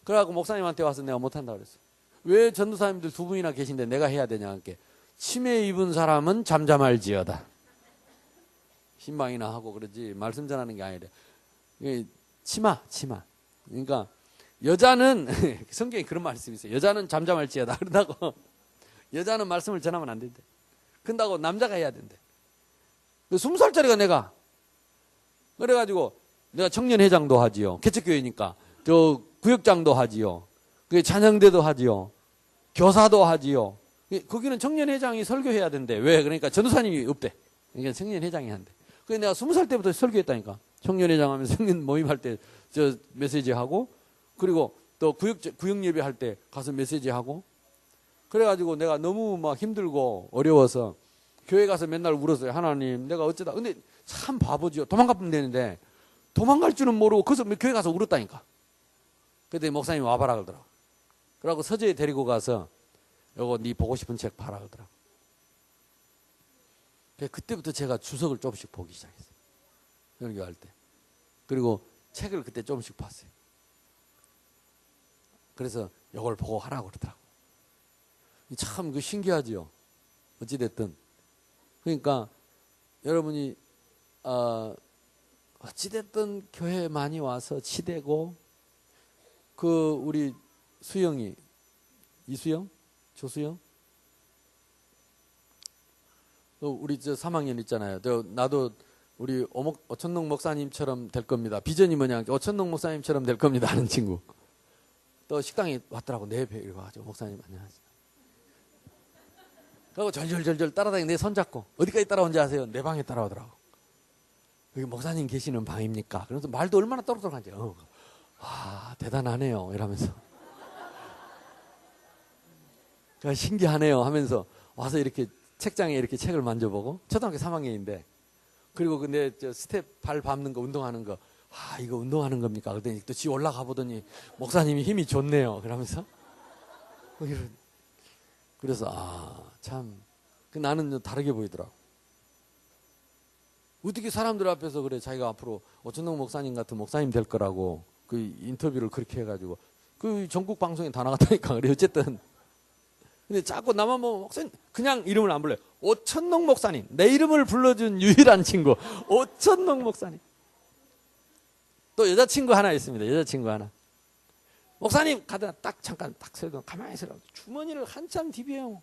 Speaker 1: 그래갖고 목사님한테 와서 내가 못한다 그랬어. 왜 전도사님들 2분이나 계신데 내가 해야 되냐 하니까 치매 입은 사람은 잠잠할지어다. 신방이나 하고 그러지 말씀 전하는 게 아니래. 치마. 그러니까 여자는 성경에 그런 말씀이 있어요. 여자는 잠잠할지어다. 그런다고 여자는 말씀을 전하면 안 된대. 그런다고 남자가 해야 된대. 20살짜리가 내가 그래가지고 내가 청년회장도 하지요. 개척교회니까 저 구역장도 하지요. 찬양대도 하지요. 교사도 하지요. 거기는 청년회장이 설교해야 된대. 왜? 그러니까 전도사님이 없대. 그러니까 청년회장이 한대. 그래서 내가 20살 때부터 설교했다니까. 청년회장 하면서 청년 모임할 때 저 메시지 하고 그리고 또 구역 예배 할 때 가서 메시지 하고 그래가지고 내가 너무 막 힘들고 어려워서 교회 가서 맨날 울었어요. 하나님 내가 어쩌다. 근데 참 바보지요. 도망가면 되는데 도망갈 줄은 모르고 거기서 교회 가서 울었다니까. 그때 목사님이 와봐라 그러더라고. 그러고 서재에 데리고 가서 요거 네 보고 싶은 책 봐라 그러더라고. 그때부터 제가 주석을 조금씩 보기 시작했어요. 설교할 때. 그리고 책을 그때 조금씩 봤어요. 그래서 요걸 보고 하라고 그러더라고. 참 그 신기하지요. 어찌됐든. 그러니까 여러분이 어찌됐든 교회에 많이 와서 치대고 그 우리 수영이 이수영? 조수영? 또 우리 저 3학년 있잖아요. 나도 우리 오천농 목사님처럼 될 겁니다. 비전이 뭐냐? 오천농 목사님처럼 될 겁니다. 하는 친구. 또 식당에 왔더라고. 내 배에 와가지고 목사님 안녕하세요. 그리고 절절절절 따라다니고 내 손잡고 어디까지 따라온지 아세요? 내 방에 따라오더라고. 여기 목사님 계시는 방입니까? 그래서 말도 얼마나 또록또록한지. 대단하네요. 이러면서. 신기하네요 하면서 와서 이렇게 책장에 이렇게 책을 만져보고 초등학교 3학년인데 그리고 근데 저 스텝 발 밟는 거 운동하는 거 이거 운동하는 겁니까? 그랬더니 또 지 올라가 보더니 목사님이 힘이 좋네요. 그러면서 그래서 참 나는 다르게 보이더라고. 어떻게 사람들 앞에서 그래 자기가 앞으로 오천동 목사님 같은 목사님 될 거라고 그 인터뷰를 그렇게 해가지고 그 전국 방송에 다 나갔다니까. 그래 어쨌든 근데 자꾸 나만 보면 목사님 그냥 이름을 안 불러요. 오천동 목사님. 내 이름을 불러준 유일한 친구 오천동 목사님. 또 여자친구 하나 있습니다. 여자친구 하나. 목사님 가다 딱 잠깐 딱 세고 가만히 있으라고 주머니를 한참 디벼요.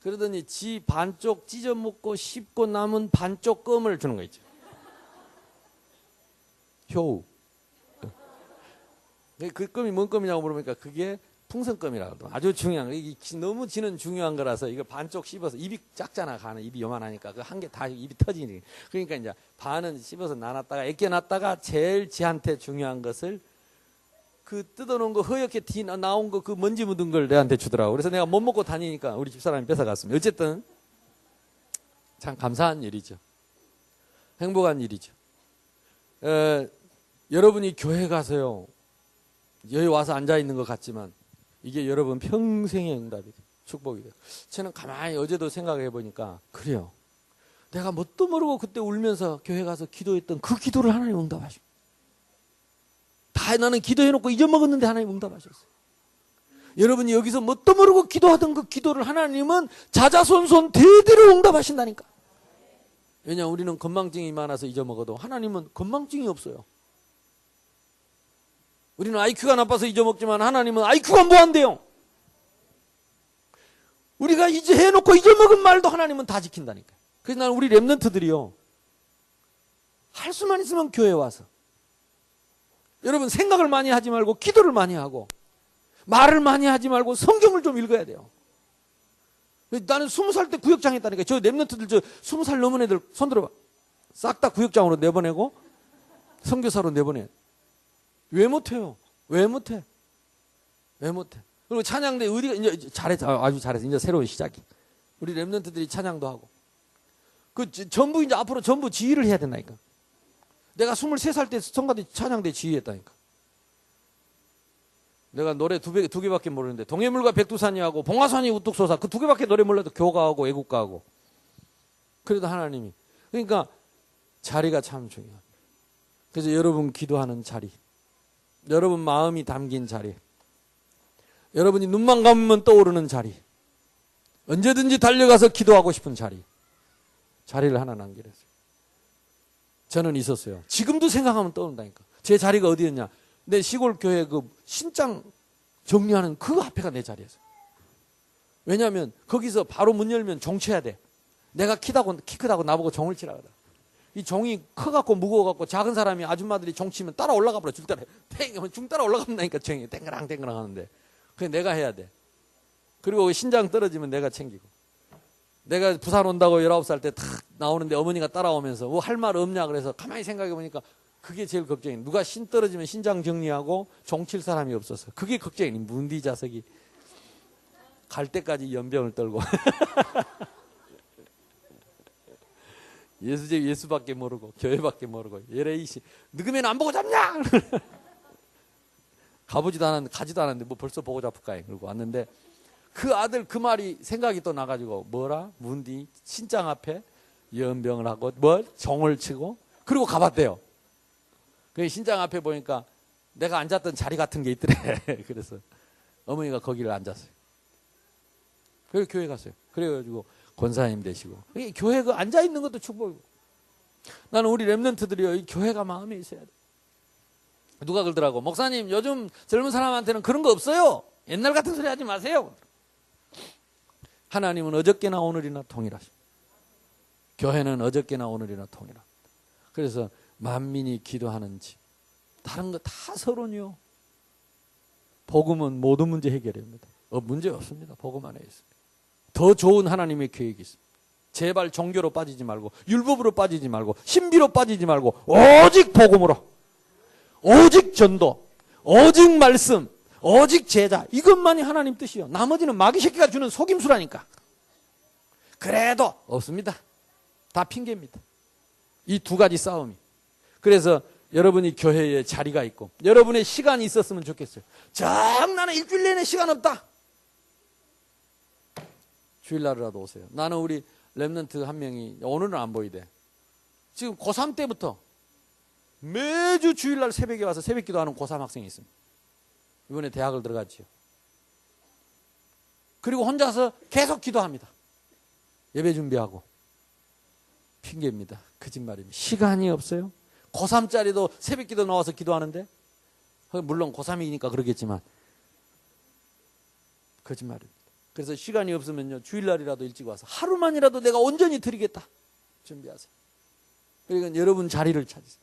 Speaker 1: 그러더니 지 반쪽 찢어먹고 씹고 남은 반쪽 껌을 주는 거 있죠. 효우. 그 껌이 뭔 껌이냐고 물어보니까 그게 풍선껌이라고. 아주 중요한 거. 이게 너무 지는 중요한 거라서 이걸 반쪽 씹어서 입이 작잖아. 가는 입이 요만하니까 그 한 개 다 입이 터지니. 그러니까 이제 반은 씹어서 나눴다가 애껴놨다가 제일 지한테 중요한 것을 그 뜯어놓은 거 허옇게 나온 거 그 먼지 묻은 걸 내한테 주더라고. 그래서 내가 못 먹고 다니니까 우리 집사람이 뺏어갔습니다. 어쨌든 참 감사한 일이죠. 행복한 일이죠. 여러분이 교회 가서요. 여기 와서 앉아있는 것 같지만 이게 여러분 평생의 응답이 돼요. 축복이 돼요. 저는 가만히 어제도 생각해 보니까 그래요. 내가 뭣도 모르고 그때 울면서 교회 가서 기도했던 그 기도를 하나님 응답하시고 다 나는 기도해놓고 잊어먹었는데 하나님 응답하셨어요. 여러분이 여기서 뭣도 모르고 기도하던 그 기도를 하나님은 자자손손 대대로 응답하신다니까. 왜냐하면 우리는 건망증이 많아서 잊어먹어도 하나님은 건망증이 없어요. 우리는 IQ가 나빠서 잊어먹지만 하나님은 IQ가 무한대요. 우리가 이제 해놓고 잊어먹은 말도 하나님은 다 지킨다니까. 그래서 나는 우리 랩런트들이요. 할 수만 있으면 교회에 와서. 여러분 생각을 많이 하지 말고 기도를 많이 하고 말을 많이 하지 말고 성경을 좀 읽어야 돼요. 나는 20살 때 구역장 했다니까. 저 랩런트들 저 20살 넘은 애들 손 들어봐. 싹 다 구역장으로 내보내고 선교사로 내보내. 왜 못해요? 왜 못해? 왜 못해? 그리고 찬양대 어디가 이제 잘했어. 아주 잘했어. 이제 새로운 시작이. 우리 랩런트들이 찬양도 하고. 전부 이제 앞으로 전부 지휘를 해야 된다니까. 내가 23살 때 성가대 찬양대 지휘했다니까. 내가 노래 두 개밖에 모르는데 동해물과 백두산이하고 봉화산이 우뚝 솟아 그 두 개밖에 노래 몰라도 교가하고 애국가하고. 그래도 하나님이. 그러니까 자리가 참 중요합니다. 그래서 여러분 기도하는 자리, 여러분 마음이 담긴 자리, 여러분이 눈만 감으면 떠오르는 자리, 언제든지 달려가서 기도하고 싶은 자리를 하나 남기랬어요. 저는 있었어요. 지금도 생각하면 떠오른다니까. 제 자리가 어디였냐? 내 시골 교회 그 신장 정리하는 그 앞에가 내 자리였어요. 왜냐하면 거기서 바로 문 열면 종 쳐야 돼. 내가 키 크다고 나보고 종을 치라 그러더라. 이 종이 커갖고 무거워갖고 작은 사람이 아줌마들이 종 치면 따라 올라가 버려. 줄 따라 중 따라 올라간다니까 종이 땡그랑 하는데 그게 내가 해야 돼. 그리고 신장 떨어지면 내가 챙기고. 내가 부산 온다고 19살 때 탁 나오는데 어머니가 따라오면서 뭐 할 말 없냐 그래서 가만히 생각해 보니까 그게 제일 걱정이. 누가 신 떨어지면 신장 정리하고 종칠 사람이 없어서 그게 걱정이. 문디 자석이 갈 때까지 연병을 떨고 예수밖에 모르고 교회밖에 모르고 예레이씨 늙으면 안 보고 잡냐 가지도 않았는데 뭐 벌써 보고 잡을까 그러고 왔는데 그 아들 그 말이 생각이 또 나가지고 뭐라 문디 신장 앞에 연병을 하고 종을 치고 그리고 가봤대요. 그 신장 앞에 보니까 내가 앉았던 자리 같은 게 있더래. 그래서 어머니가 거기를 앉았어요. 그래서 교회 갔어요. 그래가지고 권사님 되시고 교회 그 앉아 있는 것도 축복이고. 나는 우리 랩런트들이 이 교회가 마음에 있어야 돼. 누가 그러더라고. 목사님 요즘 젊은 사람한테는 그런 거 없어요. 옛날 같은 소리 하지 마세요. 하나님은 어저께나 오늘이나 동일하십니다. 교회는 어저께나 오늘이나 동일합니다. 그래서 만민이 기도하는 집. 다른 거 다 서론이요. 복음은 모든 문제 해결입니다. 문제 없습니다. 복음 안에 있습니다. 더 좋은 하나님의 계획이 있습니다. 제발 종교로 빠지지 말고 율법으로 빠지지 말고 신비로 빠지지 말고 오직 복음으로 오직 전도 오직 말씀 오직 제자 이것만이 하나님 뜻이요. 나머지는 마귀 새끼가 주는 속임수라니까. 그래도 없습니다. 다 핑계입니다. 이 두 가지 싸움이. 그래서 여러분이 교회에 자리가 있고 여러분의 시간이 있었으면 좋겠어요. 나는 일주일 내내 시간 없다. 주일날이라도 오세요. 나는 우리 랩런트 한 명이 오늘은 안 보이대. 지금 고3 때부터 매주 주일날 새벽에 와서 새벽기도 하는 고3 학생이 있습니다. 이번에 대학을 들어갔지요. 그리고 혼자서 계속 기도합니다. 예배 준비하고. 핑계입니다. 거짓말입니다. 시간이 없어요. 고3짜리도 새벽기도 나와서 기도하는데 물론 고3이니까 그러겠지만 거짓말입니다. 그래서 시간이 없으면요 주일날이라도 일찍 와서 하루만이라도 내가 온전히 드리겠다 준비하세요. 그러니까 여러분 자리를 찾으세요.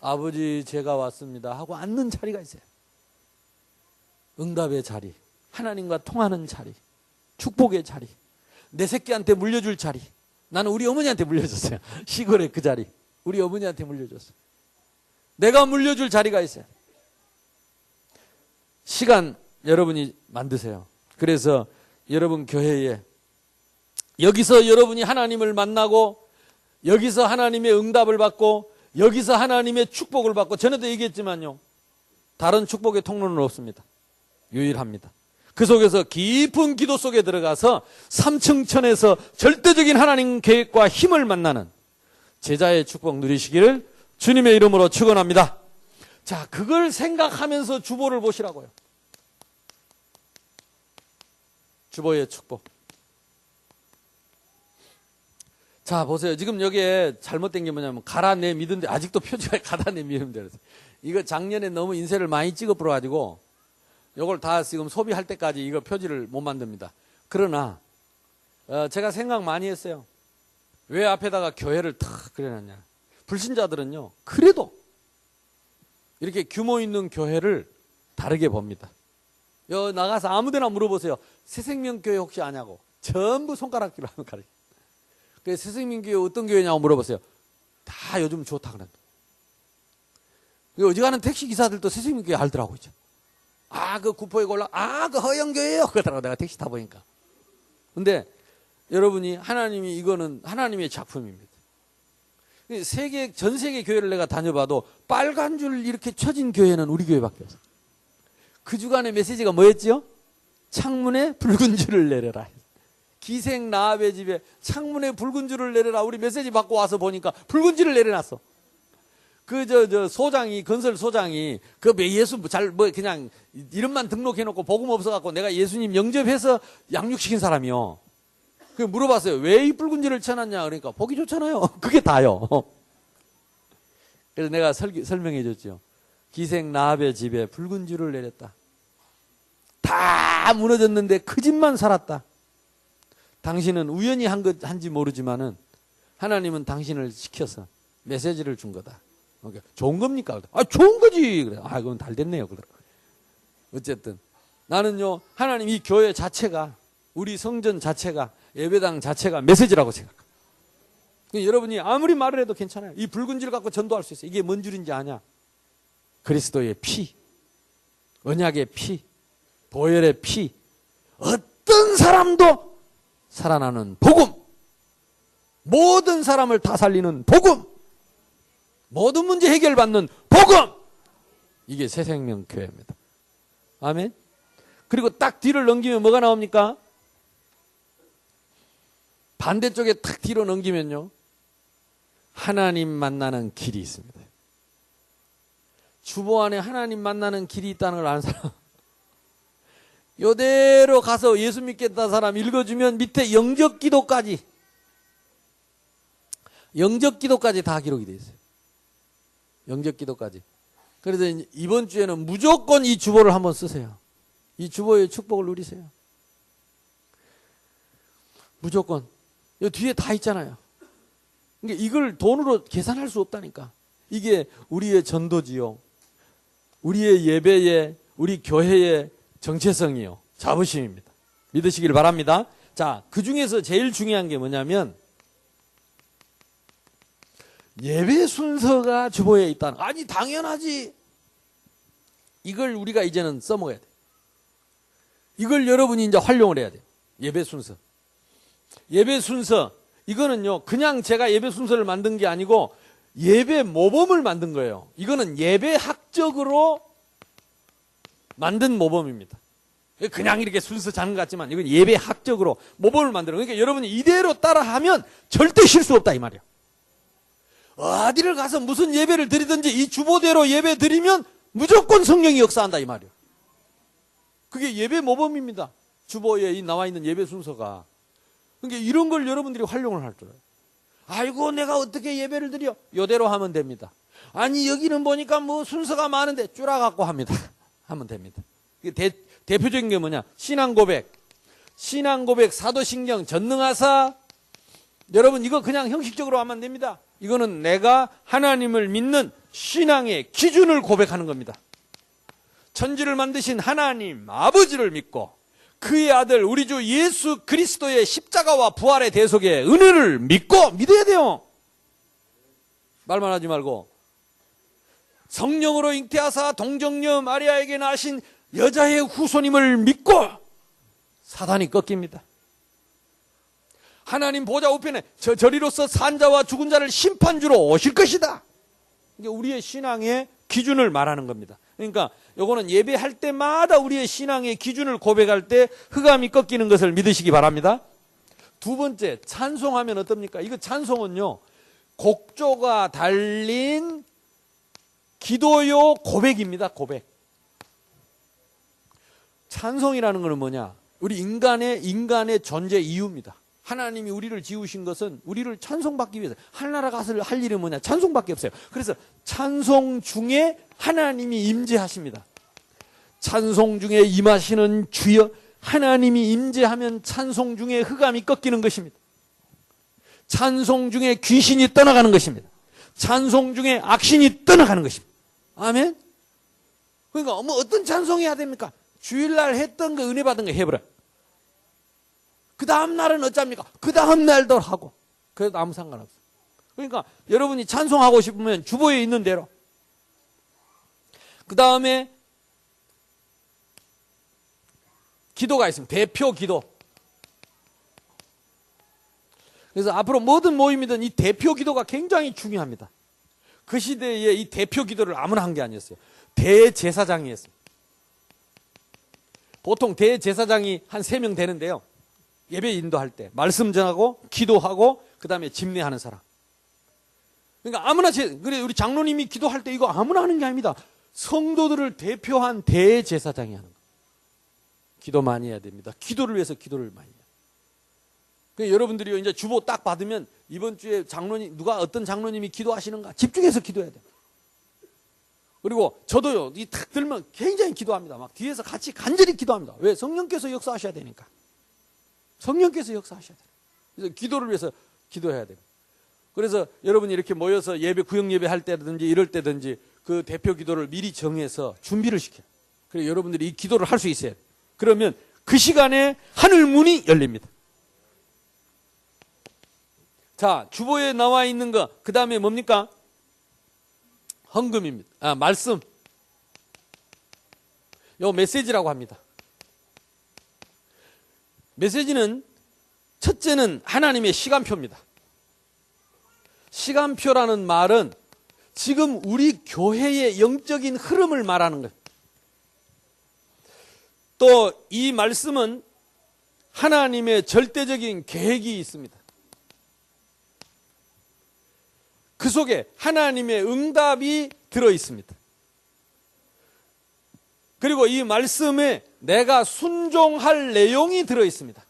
Speaker 1: 아버지 제가 왔습니다 하고 앉는 자리가 있어요. 응답의 자리, 하나님과 통하는 자리, 축복의 자리, 내 새끼한테 물려줄 자리. 나는 우리 어머니한테 물려줬어요. 시골에 그 자리 우리 어머니한테 물려줬어요. 내가 물려줄 자리가 있어요. 시간 여러분이 만드세요. 그래서 여러분 교회에 여기서 여러분이 하나님을 만나고 여기서 하나님의 응답을 받고 여기서 하나님의 축복을 받고 전에도 얘기했지만요. 다른 축복의 통로는 없습니다. 유일합니다. 그 속에서 깊은 기도 속에 들어가서 3층 천에서 절대적인 하나님 계획과 힘을 만나는 제자의 축복 누리시기를 주님의 이름으로 축원합니다. 자, 그걸 생각하면서 주보를 보시라고요. 주보의 축복. 자, 보세요. 지금 여기에 잘못된 게 뭐냐면 가라 내 믿음대 아직도 표지가 가라 내 믿음대. 이거 작년에 너무 인쇄를 많이 찍어 버려가지고 이걸 다 지금 소비할 때까지 이거 표지를 못 만듭니다. 그러나 제가 생각 많이 했어요. 왜 앞에다가 교회를 탁 그려놨냐. 불신자들은요. 그래도 이렇게 규모 있는 교회를 다르게 봅니다. 여기 나가서 아무데나 물어보세요. 새생명교회 혹시 아냐고. 전부 손가락질로 하면 가르쳐. 그래서 새생명교회 어떤 교회냐고 물어보세요. 다 요즘 좋다 그런다. 어지간한 택시 기사들도 선생님께 알더라고, 이제. 그 구포에 올라, 그 허영교회요. 그러더라고, 내가 택시 타보니까. 근데 여러분이 하나님이 이거는 하나님의 작품입니다. 전 세계 교회를 내가 다녀봐도 빨간 줄 이렇게 쳐진 교회는 우리 교회밖에 없어. 그 주간의 메시지가 뭐였지요? 창문에 붉은 줄을 내려라. 기생 라합의 집에 창문에 붉은 줄을 내려라. 우리 메시지 받고 와서 보니까 붉은 줄을 내려놨어. 소장이, 건설 소장이, 예수 그냥 이름만 등록해놓고 복음 없어갖고 내가 예수님 영접해서 양육시킨 사람이요. 물어봤어요. 왜 이 붉은 줄을 쳐놨냐? 그러니까 보기 좋잖아요. 그게 다요. 그래서 내가 설명해 줬죠. 기생 라합의 집에 붉은 줄을 내렸다. 다 무너졌는데 그 집만 살았다. 당신은 우연히 한지 모르지만은 하나님은 당신을 시켜서 메시지를 준 거다. 그러니까 좋은 겁니까? 좋은 거지. 그래. 그건 잘 됐네요. 어쨌든 나는요, 하나님 이 교회 자체가, 우리 성전 자체가, 예배당 자체가 메시지라고 생각합니다. 여러분이 아무리 말을 해도 괜찮아요. 이 붉은 줄 갖고 전도할 수 있어요. 이게 뭔 줄인지 아냐? 그리스도의 피, 언약의 피, 보혈의 피, 어떤 사람도 살아나는 복음, 모든 사람을 다 살리는 복음, 모든 문제 해결받는 복음, 이게 새생명교회입니다. 아멘. 그리고 딱 뒤를 넘기면 뭐가 나옵니까? 반대쪽에 탁 뒤로 넘기면요, 하나님 만나는 길이 있습니다. 주보 안에 하나님 만나는 길이 있다는 걸 아는 사람, 이대로 가서 예수 믿겠다는 사람 읽어주면 밑에 영적 기도까지 다 기록이 되어 있어요. 영적 기도까지. 그래서 이번 주에는 무조건 이 주보를 한번 쓰세요. 이 주보의 축복을 누리세요. 무조건. 이 뒤에 다 있잖아요. 그러니까 이걸 돈으로 계산할 수 없다니까. 이게 우리의 전도지요, 우리의 예배의, 우리 교회의 정체성이요, 자부심입니다. 믿으시길 바랍니다. 자, 그 중에서 제일 중요한 게 뭐냐면 예배 순서가 주보에 있다는. 아니 당연하지. 이걸 우리가 이제는 써먹어야 돼. 이걸 여러분이 이제 활용을 해야 돼. 예배 순서. 예배 순서, 이거는요, 그냥 제가 예배 순서를 만든 게 아니고 예배 모범을 만든 거예요. 이거는 예배학적으로 만든 모범입니다. 그냥 이렇게 순서 자는 것 같지만 이건 예배학적으로 모범을 만들어. 그러니까 여러분이 이대로 따라하면 절대 실수 없다 이 말이야. 어디를 가서 무슨 예배를 드리든지 이 주보대로 예배 드리면 무조건 성령이 역사한다 이 말이야. 그게 예배 모범입니다. 주보에 나와 있는 예배 순서가. 그러니까 이런 걸 여러분들이 활용을 할 줄 알아요. 아이고 내가 어떻게 예배를 드려? 이대로 하면 됩니다. 아니 여기는 보니까 뭐 순서가 많은데 줄여갖고 합니다. 하면 됩니다. 대표적인 게 뭐냐? 신앙고백, 사도신경, 전능하사. 여러분 이거 그냥 형식적으로 하면 됩니다. 이거는 내가 하나님을 믿는 신앙의 기준을 고백하는 겁니다. 천지를 만드신 하나님 아버지를 믿고 그의 아들 우리 주 예수 그리스도의 십자가와 부활의 대속의 은혜를 믿어야 돼요. 말만 하지 말고. 성령으로 잉태하사 동정녀 마리아에게 낳으신 여자의 후손임을 믿고 사단이 꺾입니다. 하나님 보좌 우편에 저리로서 산자와 죽은 자를 심판주로 오실 것이다. 이게 우리의 신앙의 기준을 말하는 겁니다. 그러니까 요거는 예배할 때마다 우리의 신앙의 기준을 고백할 때 흑암이 꺾이는 것을 믿으시기 바랍니다. 두 번째, 찬송하면 어떻습니까? 이거 찬송은요, 곡조가 달린 기도요 고백입니다. 고백. 찬송이라는 것은 뭐냐? 우리 인간의 존재 이유입니다. 하나님이 우리를 지으신 것은 우리를 찬송받기 위해서. 하늘나라 가서 할 일은 뭐냐? 찬송밖에 없어요. 그래서 찬송 중에 하나님이 임재하십니다. 찬송 중에 임하시는 주여. 하나님이 임재하면 찬송 중에 흑암이 꺾이는 것입니다. 찬송 중에 귀신이 떠나가는 것입니다. 찬송 중에 악신이 떠나가는 것입니다. 아멘? 그러니까 뭐 어떤 찬송해야 됩니까? 주일날 했던 거 은혜 받은 거 해버려. 그 다음 날은 어쩝니까? 그 다음 날도 하고. 그래도 아무 상관없어. 그러니까 여러분이 찬송하고 싶으면 주보에 있는 대로 그 다음에 기도가 있습니다. 대표 기도. 그래서 앞으로 모든 모임이든 이 대표 기도가 굉장히 중요합니다. 그 시대에 이 대표 기도를 아무나 한 게 아니었어요. 대제사장이 했습니다. 보통 대제사장이 한 3명 되는데요. 예배 인도할 때 말씀 전하고 기도하고 그 다음에 집례하는 사람. 그러니까 아무나 그래 우리 장로님이 기도할 때 이거 아무나 하는 게 아닙니다. 성도들을 대표한 대제사장이 하는 거예요. 기도 많이 해야 됩니다. 기도를 위해서 기도를 많이 해요. 그러니까 여러분들이 이제 주보 딱 받으면 이번 주에 장로님 누가 어떤 장로님이 기도하시는가 집중해서 기도해야 돼요. 그리고 저도요 이 딱 들면 굉장히 기도합니다. 막 뒤에서 같이 간절히 기도합니다. 왜? 성령께서 역사하셔야 되니까. 성령께서 역사하셔야 돼요. 그래서 기도를 위해서 기도해야 돼요. 그래서 여러분이 이렇게 모여서 예배 구역 예배 할 때든지 이럴 때든지 그 대표 기도를 미리 정해서 준비를 시켜요. 그래서 여러분들이 이 기도를 할 수 있어야 돼요. 그러면 그 시간에 하늘 문이 열립니다. 자, 주보에 나와 있는 거, 그 다음에 뭡니까? 헌금입니다. 말씀. 요 메시지라고 합니다. 메시지는 첫째는 하나님의 시간표입니다. 시간표라는 말은 지금 우리 교회의 영적인 흐름을 말하는 거예요. 또 이 말씀은 하나님의 절대적인 계획이 있습니다. 그 속에 하나님의 응답이 들어있습니다. 그리고 이 말씀에 내가 순종할 내용이 들어있습니다.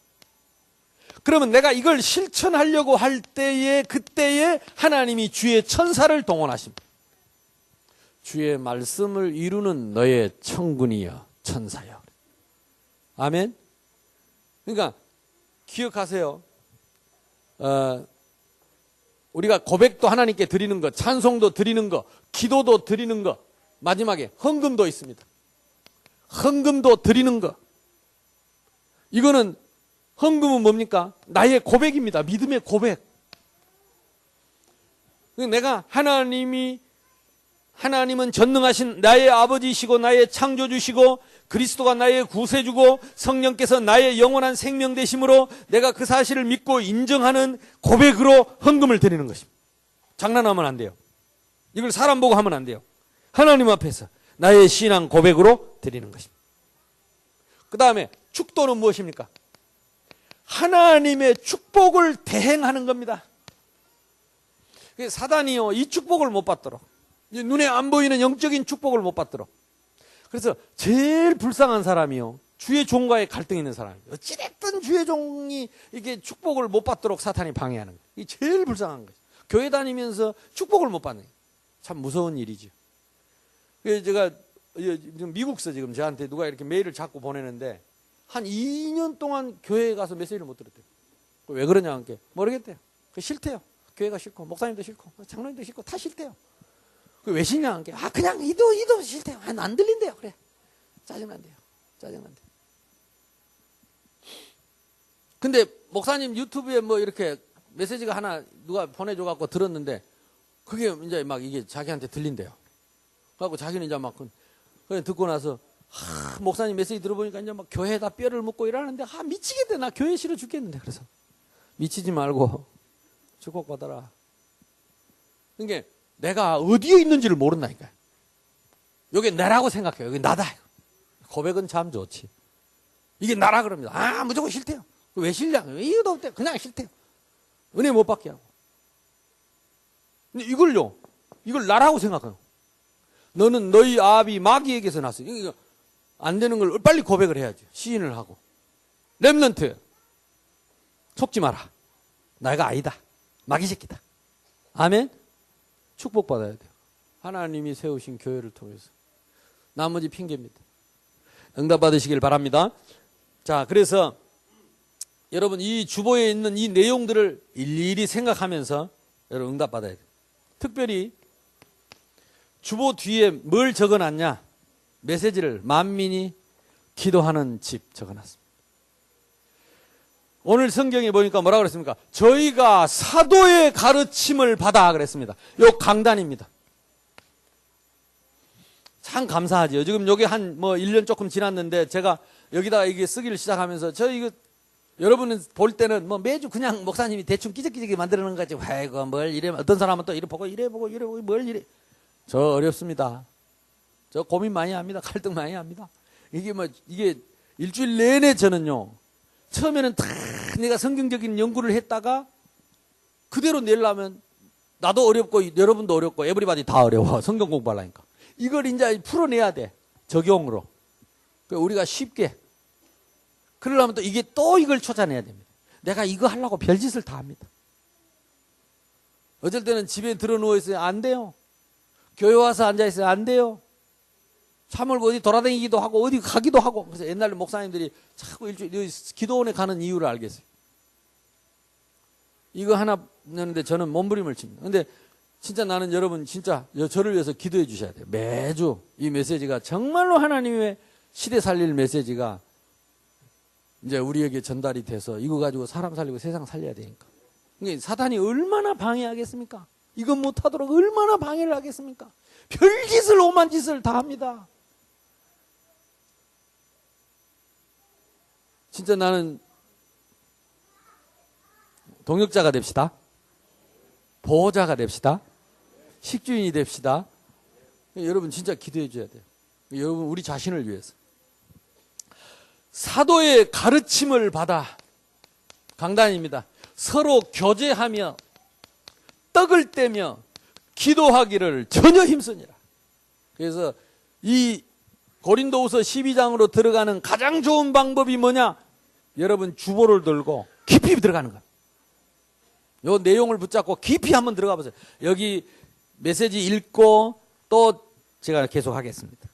Speaker 1: 그러면 내가 이걸 실천하려고 할 때에 그때에 하나님이 주의 천사를 동원하십니다. 주의 말씀을 이루는 너의 청군이여 천사여. 아멘. 그러니까 기억하세요. 우리가 고백도 하나님께 드리는 것, 찬송도 드리는 것, 기도도 드리는 것, 마지막에 헌금도 있습니다. 헌금도 드리는 것. 이거는 헌금은 뭡니까? 나의 고백입니다. 믿음의 고백. 내가 하나님은 전능하신 나의 아버지시고 나의 창조주시고 그리스도가 나의 구세주고 성령께서 나의 영원한 생명 되심으로 내가 그 사실을 믿고 인정하는 고백으로 헌금을 드리는 것입니다. 장난하면 안 돼요. 이걸 사람 보고 하면 안 돼요. 하나님 앞에서 나의 신앙 고백으로 드리는 것입니다. 그 다음에 축도는 무엇입니까? 하나님의 축복을 대행하는 겁니다. 사단이요 이 축복을 못 받도록, 눈에 안 보이는 영적인 축복을 못 받도록. 그래서 제일 불쌍한 사람이요 주의 종과의 갈등이 있는 사람이에요. 어찌됐든 주의 종이 이게 축복을 못 받도록 사탄이 방해하는 거예요. 이게 제일 불쌍한 거예요. 교회 다니면서 축복을 못 받는 거예요. 참 무서운 일이죠. 그래서 제가 미국서 지금 저한테 누가 이렇게 메일을 자꾸 보내는데 한 2년 동안 교회에 가서 메시지를 못 들었대요. 왜 그러냐 하니까 모르겠대요. 싫대요. 교회가 싫고 목사님도 싫고 장로님도 싫고 다 싫대요. 왜 싫냐 하니까 그냥 이도 싫대요. 안 들린대요. 그래. 짜증난대요. 짜증난대요. 근데 목사님 유튜브에 뭐 이렇게 메시지가 하나 누가 보내줘 갖고 들었는데 그게 이제 막 이게 자기한테 들린대요. 그래갖고 자기는 이제 막 그래 듣고 나서 목사님 메시지 들어보니까 이제 막 교회에다 뼈를 묻고 이러는데 미치겠대. 나 교회 싫어 죽겠는데. 그래서 미치지 말고 축복받아라. 그러니까 내가 어디에 있는지를 모른다니까요. 이게 나라고 생각해요. 이게 나다. 고백은 참 좋지. 이게 나라 그럽니다. 무조건 싫대요. 왜 싫냐? 이유도 없대요. 그냥 싫대요. 은혜 못 받게 하고. 근데 이걸 나라고 생각해요. 너는 너희 아비 마귀에게서 났어. 이거 안 되는 걸 빨리 고백을 해야지. 시인을 하고. 렘넌트. 속지 마라. 내가 아니다. 마귀 새끼다. 아멘? 축복받아야 돼요. 하나님이 세우신 교회를 통해서. 나머지 핑계입니다. 응답 받으시길 바랍니다. 자, 그래서 여러분 이 주보에 있는 이 내용들을 일일이 생각하면서 여러분 응답 받아야 돼요. 특별히 주보 뒤에 뭘 적어놨냐? 메시지를 만민이 기도하는 집 적어놨습니다. 오늘 성경에 보니까 뭐라고 그랬습니까? 저희가 사도의 가르침을 받아 그랬습니다. 요 강단입니다. 참 감사하죠. 지금 여기 한 뭐 1년 조금 지났는데 제가 여기다가 이게 쓰기를 시작하면서 저 이거 여러분은 볼 때는 뭐 매주 그냥 목사님이 대충 끼적끼적이 만들어 놓은 거지. 아이고 뭘 이래. 어떤 사람은 또 이래 보고 이래 보고 이래 보고 뭘 이래. 저 어렵습니다. 저 고민 많이 합니다. 갈등 많이 합니다. 이게 일주일 내내 저는요. 처음에는 다 내가 성경적인 연구를 했다가 그대로 내려면 나도 어렵고 여러분도 어렵고 에브리바디 다 어려워. 성경 공부하려니까. 이걸 이제 풀어내야 돼. 적용으로. 우리가 쉽게. 그러려면 또 이걸 찾아내야 됩니다. 내가 이거 하려고 별짓을 다 합니다. 어쩔 때는 집에 들어 누워 있어요. 안 돼요. 교회 와서 앉아 있어요. 안 돼요. 참을고 어디 돌아다니기도 하고 어디 가기도 하고. 그래서 옛날에 목사님들이 자꾸 일주일 기도원에 가는 이유를 알겠어요. 이거 하나 내는데 저는 몸부림을 칩니다. 근데 진짜 나는 여러분 진짜 저를 위해서 기도해 주셔야 돼요. 매주 이 메시지가 정말로 하나님의 시대 살릴 메시지가 이제 우리에게 전달이 돼서 이거 가지고 사람 살리고 세상 살려야 되니까. 그러니까 사탄이 얼마나 방해하겠습니까? 이건 못하도록 얼마나 방해를 하겠습니까? 별짓을 오만 짓을 다 합니다. 진짜 나는 동역자가 됩시다. 보호자가 됩시다. 식주인이 됩시다. 여러분 진짜 기도해 줘야 돼요. 여러분 우리 자신을 위해서. 사도의 가르침을 받아 강단입니다. 서로 교제하며 떡을 떼며 기도하기를 전혀 힘쓰니라. 그래서 이 고린도후서 12장으로 들어가는 가장 좋은 방법이 뭐냐? 여러분 주보를 들고 깊이 들어가는 거예요. 요 내용을 붙잡고 깊이 한번 들어가 보세요. 여기 메시지 읽고 또 제가 계속 하겠습니다.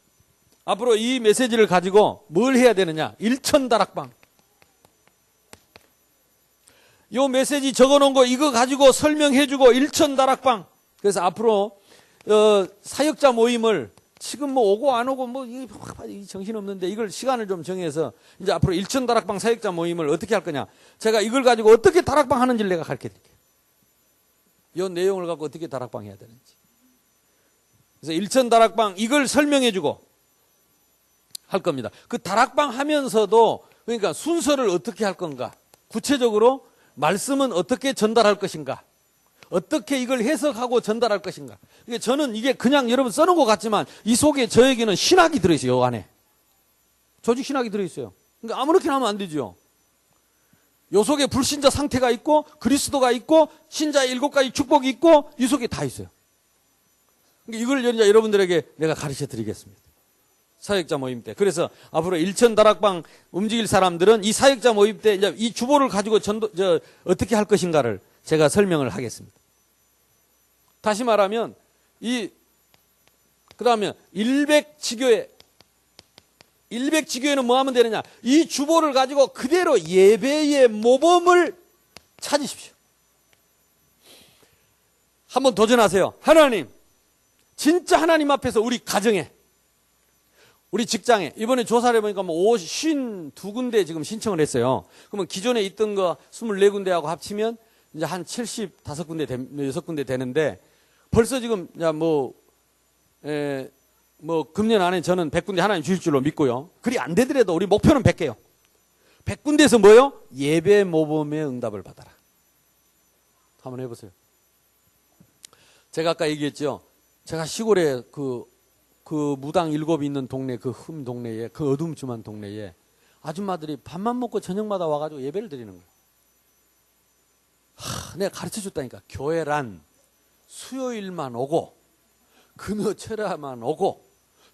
Speaker 1: 앞으로 이 메시지를 가지고 뭘 해야 되느냐? 일천다락방. 요 메시지 적어놓은 거 이거 가지고 설명해주고 일천다락방. 그래서 앞으로 사역자 모임을 지금 뭐 오고 안 오고 뭐 정신없는데 이걸 시간을 좀 정해서 이제 앞으로 일천다락방 사역자 모임을 어떻게 할 거냐? 제가 이걸 가지고 어떻게 다락방 하는지를 내가 가르쳐 드릴게요. 요 내용을 갖고 어떻게 다락방 해야 되는지. 그래서 일천다락방 이걸 설명해주고 할 겁니다. 그 다락방 하면서도 그러니까 순서를 어떻게 할 건가? 구체적으로 말씀은 어떻게 전달할 것인가? 어떻게 이걸 해석하고 전달할 것인가? 그러니까 저는 이게 그냥 여러분 써놓은 것 같지만 이 속에 저에게는 신학이 들어있어요. 이 안에. 조직 신학이 들어있어요. 그러니까 아무렇게나 하면 안 되죠. 요 속에 불신자 상태가 있고 그리스도가 있고 신자의 7가지 축복이 있고 이 속에 다 있어요. 그러니까 이걸 이제 여러분들에게 내가 가르쳐 드리겠습니다. 사역자 모임 때. 그래서 앞으로 일천다락방 움직일 사람들은 이 사역자 모임 때 이제 이 주보를 가지고 어떻게 할 것인가를 제가 설명을 하겠습니다. 다시 말하면 그다음에 일백지교회는 뭐 하면 되느냐? 이 주보를 가지고 그대로 예배의 모범을 찾으십시오. 한번 도전하세요. 하나님, 진짜 하나님 앞에서 우리 가정에 우리 직장에 이번에 조사를 해보니까 뭐 52군데 지금 신청을 했어요. 그러면 기존에 있던 거 24군데하고 합치면 이제 한 75군데, 6군데 되는데 벌써 지금 금년 안에 저는 100군데 하나님 주실 줄로 믿고요. 그리 안 되더라도 우리 목표는 100개요. 100군데에서 뭐요? 예배 모범의 응답을 받아라. 한번 해보세요. 제가 아까 얘기했죠. 제가 시골에 그 무당 7이 있는 동네, 그 동네에, 그 어둠침한 동네에 아줌마들이 밥만 먹고 저녁마다 와가지고 예배를 드리는 거예요. 내가 가르쳐 줬다니까. 교회란 수요일만 오고, 금요철야만 오고,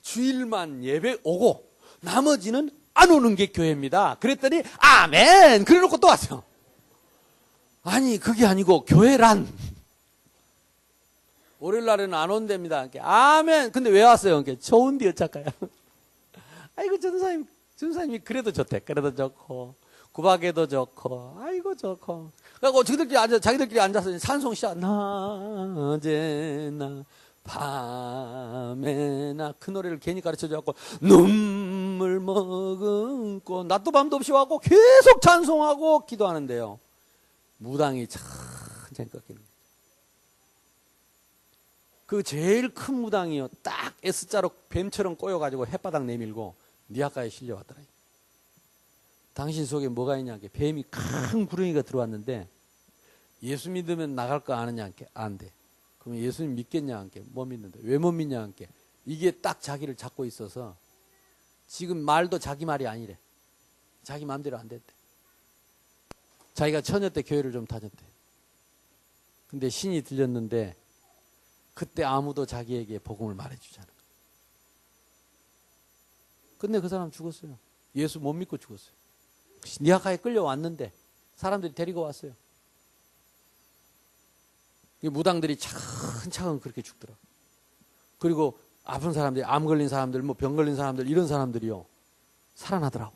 Speaker 1: 주일만 예배 오고, 나머지는 안 오는 게 교회입니다. 그랬더니, 아멘! 그래 놓고 또 왔어요. 아니, 그게 아니고, 교회란. 월요일 날에는 안 온답니다. 아멘. 근데 왜 왔어요? 좋은데 어쩔까요? 아이고 전사님이 그래도 좋대. 그래도 좋고 구박에도 좋고 아이고 좋고. 그리고 자기들끼리 앉아서 찬송 시작. 낮에나 밤에나 그 노래를 괜히 가르쳐줘갖고 눈물 머금고 낮도 밤도 없이 와갖고 계속 찬송하고 기도하는데요. 무당이 참 꺾이는. 그 제일 큰 무당이요. 딱 S자로 뱀처럼 꼬여가지고 햇바닥 내밀고 니아가에 실려왔더라. 당신 속에 뭐가 있냐? 뱀이 큰 구렁이가 들어왔는데 예수 믿으면 나갈 거 아느냐? 안 돼. 그럼 예수님 믿겠냐? 못 믿는데. 왜 못 믿냐? 이게 딱 자기를 잡고 있어서 지금 말도 자기 말이 아니래. 자기 마음대로 안 됐대. 자기가 처녀 때 교회를 좀 다녔대. 근데 신이 들렸는데 그때 아무도 자기에게 복음을 말해주잖아. 근데 그 사람 죽었어요. 예수 못 믿고 죽었어요. 니아가에 끌려왔는데 사람들이 데리고 왔어요. 무당들이 차근차근 그렇게 죽더라. 그리고 아픈 사람들, 암 걸린 사람들, 뭐 병 걸린 사람들, 이런 사람들이요 살아나더라고.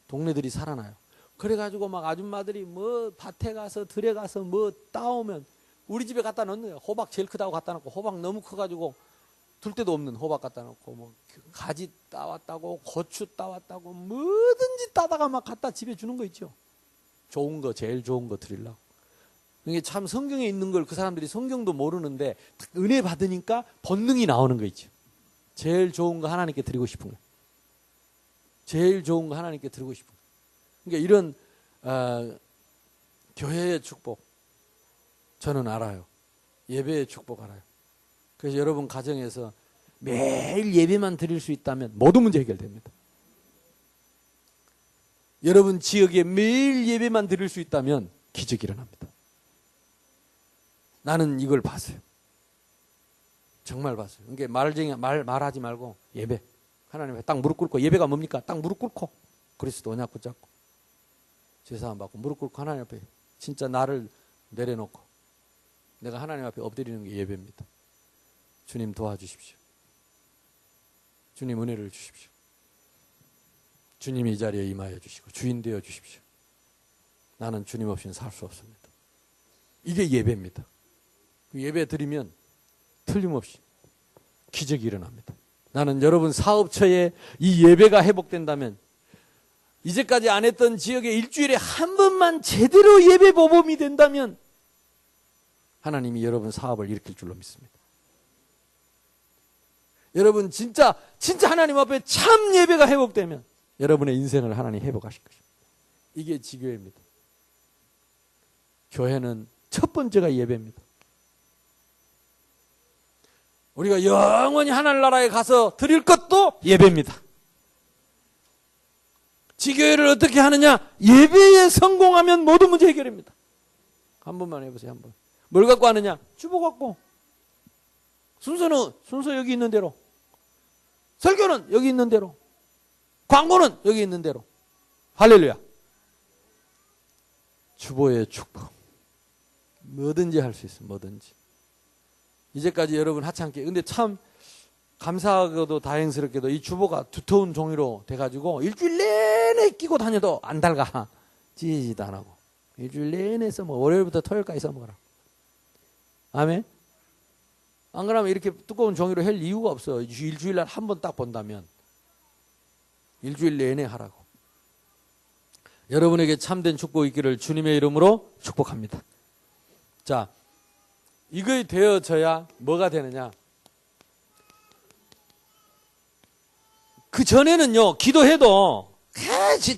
Speaker 1: 동네들이 살아나요. 그래가지고 막 아줌마들이 뭐 밭에 가서 들에 가서 뭐 따오면 우리 집에 갖다 넣는 거야. 호박 제일 크다고 갖다 놓고, 호박 너무 커가지고 둘 데도 없는 호박 갖다 놓고, 뭐 가지 따왔다고, 고추 따왔다고, 뭐든지 따다가 막 갖다 집에 주는 거 있죠. 좋은 거, 제일 좋은 거 드리려고. 이게 참 성경에 있는 걸 그 사람들이 성경도 모르는데 은혜 받으니까 본능이 나오는 거 있죠. 제일 좋은 거 하나님께 드리고 싶은 거. 제일 좋은 거 하나님께 드리고 싶은 거. 그러니까 이런 교회의 축복 저는 알아요. 예배의 축복 알아요. 그래서 여러분 가정에서 매일 예배만 드릴 수 있다면 모든 문제 해결됩니다. 여러분 지역에 매일 예배만 드릴 수 있다면 기적이 일어납니다. 나는 이걸 봤어요. 정말 봤어요. 그러니까 말하지 말고 예배. 하나님 딱 무릎 꿇고, 예배가 뭡니까? 딱 무릎 꿇고 그리스도 언약 붙잡고 제사함 받고 무릎 꿇고 하나님 앞에 진짜 나를 내려놓고 내가 하나님 앞에 엎드리는 게 예배입니다. 주님 도와주십시오. 주님 은혜를 주십시오. 주님이 이 자리에 임하여 주시고 주인 되어 주십시오. 나는 주님 없이는 살 수 없습니다. 이게 예배입니다. 예배 드리면 틀림없이 기적이 일어납니다. 나는 여러분 사업처에 이 예배가 회복된다면 이제까지 안 했던 지역에 일주일에 한 번만 제대로 예배 모범이 된다면 하나님이 여러분 사업을 일으킬 줄로 믿습니다. 여러분 진짜 하나님 앞에 참 예배가 회복되면 여러분의 인생을 하나님 회복하실 것입니다. 이게 지교회입니다. 교회는 첫 번째가 예배입니다. 우리가 영원히 하늘나라에 가서 드릴 것도 예배입니다. 지교회를 어떻게 하느냐? 예배에 성공하면 모든 문제 해결입니다. 한 번만 해보세요. 한 번. 뭘 갖고 하느냐? 주보 갖고. 순서 여기 있는 대로. 설교는 여기 있는 대로. 광고는 여기 있는 대로. 할렐루야. 주보의 축복. 뭐든지 할 수 있어요. 뭐든지. 이제까지 여러분 하찮게. 근데 참 감사하고도 다행스럽게도 이 주보가 두터운 종이로 돼가지고 일주일 내내 끼고 다녀도 안 닳아. 찢어지지도 안 하고. 일주일 내내 써먹어. 월요일부터 토요일까지 써먹어라. 아멘? 안 그러면 이렇게 두꺼운 종이로 할 이유가 없어. 일주일날 한 번 딱 본다면. 일주일 내내 하라고. 여러분에게 참된 축복이 있기를 주님의 이름으로 축복합니다. 자, 이거 되어져야 뭐가 되느냐? 그 전에는요, 기도해도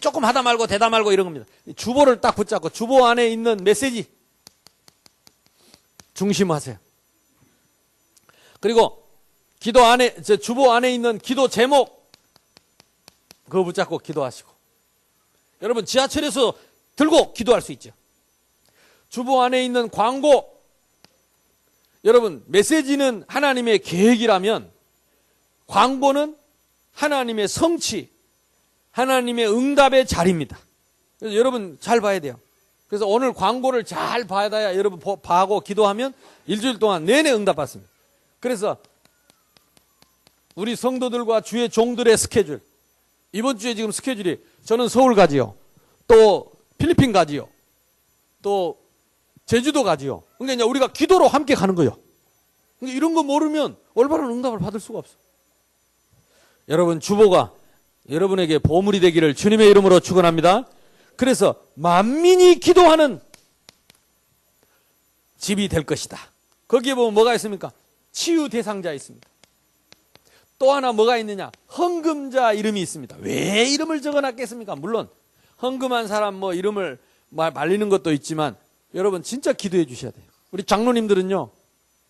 Speaker 1: 조금 하다 말고 대다 말고 이런 겁니다. 주보를 딱 붙잡고 주보 안에 있는 메시지 중심하세요. 그리고 기도 안에, 주보 안에 있는 기도 제목 그거 붙잡고 기도하시고. 여러분 지하철에서 들고 기도할 수 있죠. 주보 안에 있는 광고, 여러분 메시지는 하나님의 계획이라면 광고는 하나님의 성취, 하나님의 응답의 자리입니다. 그래서 여러분 잘 봐야 돼요. 그래서 오늘 광고를 잘 봐야 여러분 봐고 기도하면 일주일 동안 내내 응답받습니다. 그래서 우리 성도들과 주의 종들의 스케줄, 이번 주에 지금 스케줄이 저는 서울 가지요, 또 필리핀 가지요, 또 제주도 가지요. 그러니까 이제 우리가 기도로 함께 가는 거예요. 그러니까 이런 거 모르면 올바른 응답을 받을 수가 없어. 여러분 주보가 여러분에게 보물이 되기를 주님의 이름으로 축원합니다. 그래서 만민이 기도하는 집이 될 것이다. 거기에 보면 뭐가 있습니까? 치유 대상자 있습니다. 또 하나 뭐가 있느냐? 헌금자 이름이 있습니다. 왜 이름을 적어놨겠습니까? 물론 헌금한 사람 뭐 이름을 말리는 것도 있지만 여러분 진짜 기도해 주셔야 돼요. 우리 장로님들은요,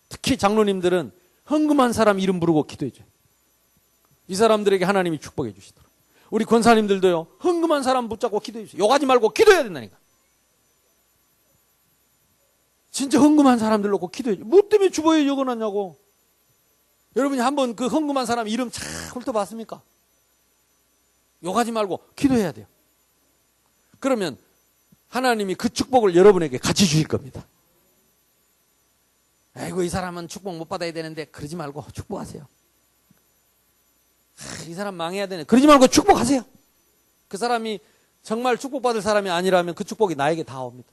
Speaker 1: 특히 장로님들은 헌금한 사람 이름 부르고 기도해 줘요. 이 사람들에게 하나님이 축복해 주시더라고요. 우리 권사님들도요, 헌금한 사람 붙잡고 기도해 주세요. 욕하지 말고 기도해야 된다니까. 진짜 헌금한 사람들 놓고 기도해 줘요. 뭐 때문에 주보에 적어놨냐고. 여러분이 한번 그 헌금한 사람 이름 잘 훑어봤습니까? 욕하지 말고 기도해야 돼요. 그러면 하나님이 그 축복을 여러분에게 같이 주실 겁니다. 아이고 이 사람은 축복 못 받아야 되는데 그러지 말고 축복하세요. 이 사람 망해야 되네. 그러지 말고 축복하세요. 그 사람이 정말 축복받을 사람이 아니라면 그 축복이 나에게 다 옵니다.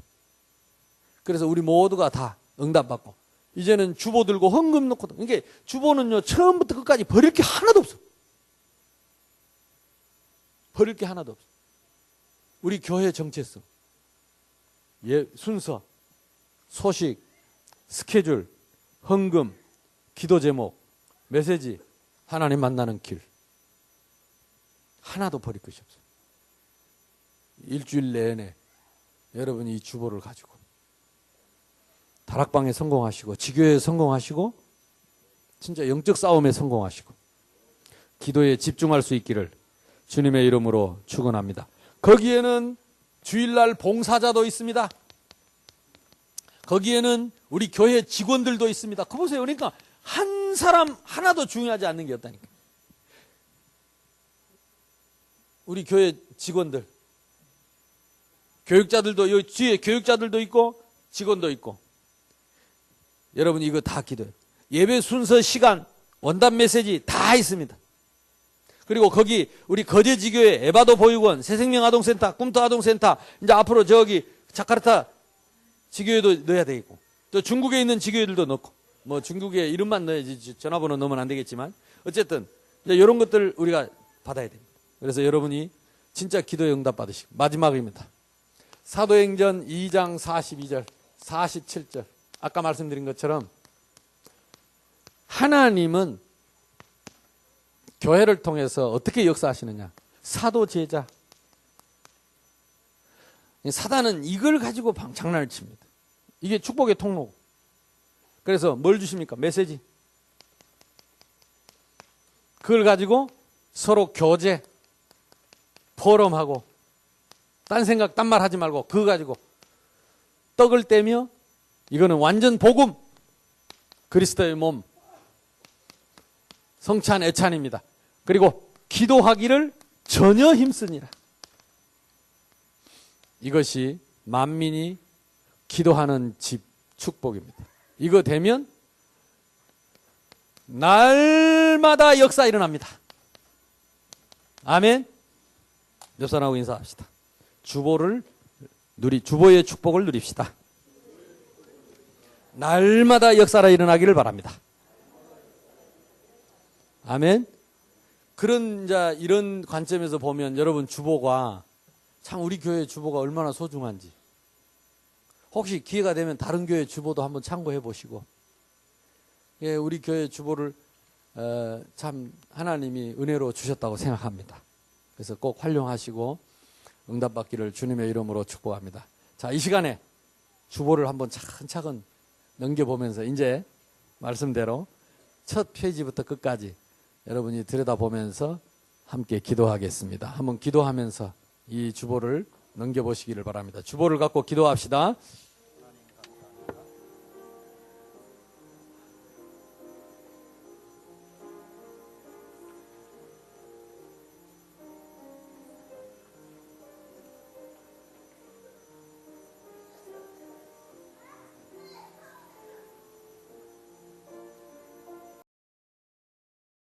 Speaker 1: 그래서 우리 모두가 다 응답받고 이제는 주보 들고 헌금 넣고, 이게 주보는요 처음부터 끝까지 버릴 게 하나도 없어. 버릴 게 하나도 없어. 우리 교회 정체성, 순서, 소식, 스케줄, 헌금, 기도 제목, 메시지, 하나님 만나는 길, 하나도 버릴 것이 없어요. 일주일 내내 여러분이 이 주보를 가지고 다락방에 성공하시고 지교회에 성공하시고 진짜 영적 싸움에 성공하시고 기도에 집중할 수 있기를 주님의 이름으로 축원합니다. 거기에는 주일날 봉사자도 있습니다. 거기에는 우리 교회 직원들도 있습니다. 그거 보세요. 그러니까 한 사람 하나도 중요하지 않는 게 없다니까. 우리 교회 직원들, 교육자들도 여기 뒤에 교육자들도 있고 직원도 있고, 여러분 이거 다 기도해요. 예배 순서, 시간, 원단 메시지 다 있습니다. 그리고 거기 우리 거제지교회 에바도 보육원, 새생명 아동센터, 꿈터 아동센터, 이제 앞으로 저기 자카르타 지교회도 넣어야 되겠고, 또 중국에 있는 지교회들도 넣고, 뭐 중국에 이름만 넣어야지 전화번호 넣으면 안 되겠지만 어쨌든 이제 이런 것들 우리가 받아야 됩니다. 그래서 여러분이 진짜 기도의 응답 받으시고, 마지막입니다. 사도행전 2장 42절, 47절. 아까 말씀드린 것처럼 하나님은 교회를 통해서 어떻게 역사하시느냐? 사도, 제자. 사단은 이걸 가지고 장난을 칩니다. 이게 축복의 통로. 그래서 뭘 주십니까? 메시지. 그걸 가지고 서로 교제, 포럼하고, 딴 생각, 딴 말 하지 말고 그거 가지고 떡을 떼며, 이거는 완전 복음, 그리스도의 몸, 성찬 애찬입니다. 그리고 기도하기를 전혀 힘쓰니라. 이것이 만민이 기도하는 집 축복입니다. 이거 되면 날마다 역사 일어납니다. 아멘. 옆 사람하고 인사합시다. 주보의 축복을 누립시다. 날마다 역사가 일어나기를 바랍니다. 아멘. 이런 관점에서 보면 여러분 주보가 참 우리 교회 주보가 얼마나 소중한지, 혹시 기회가 되면 다른 교회 주보도 한번 참고해 보시고, 예, 우리 교회 주보를 참 하나님이 은혜로 주셨다고 생각합니다. 그래서 꼭 활용하시고 응답받기를 주님의 이름으로 축복합니다. 자, 이 시간에 주보를 한번 차근차근 넘겨보면서 이제 말씀대로 첫 페이지부터 끝까지 여러분이 들여다보면서 함께 기도하겠습니다. 한번 기도하면서 이 주보를 넘겨보시기를 바랍니다. 주보를 갖고 기도합시다.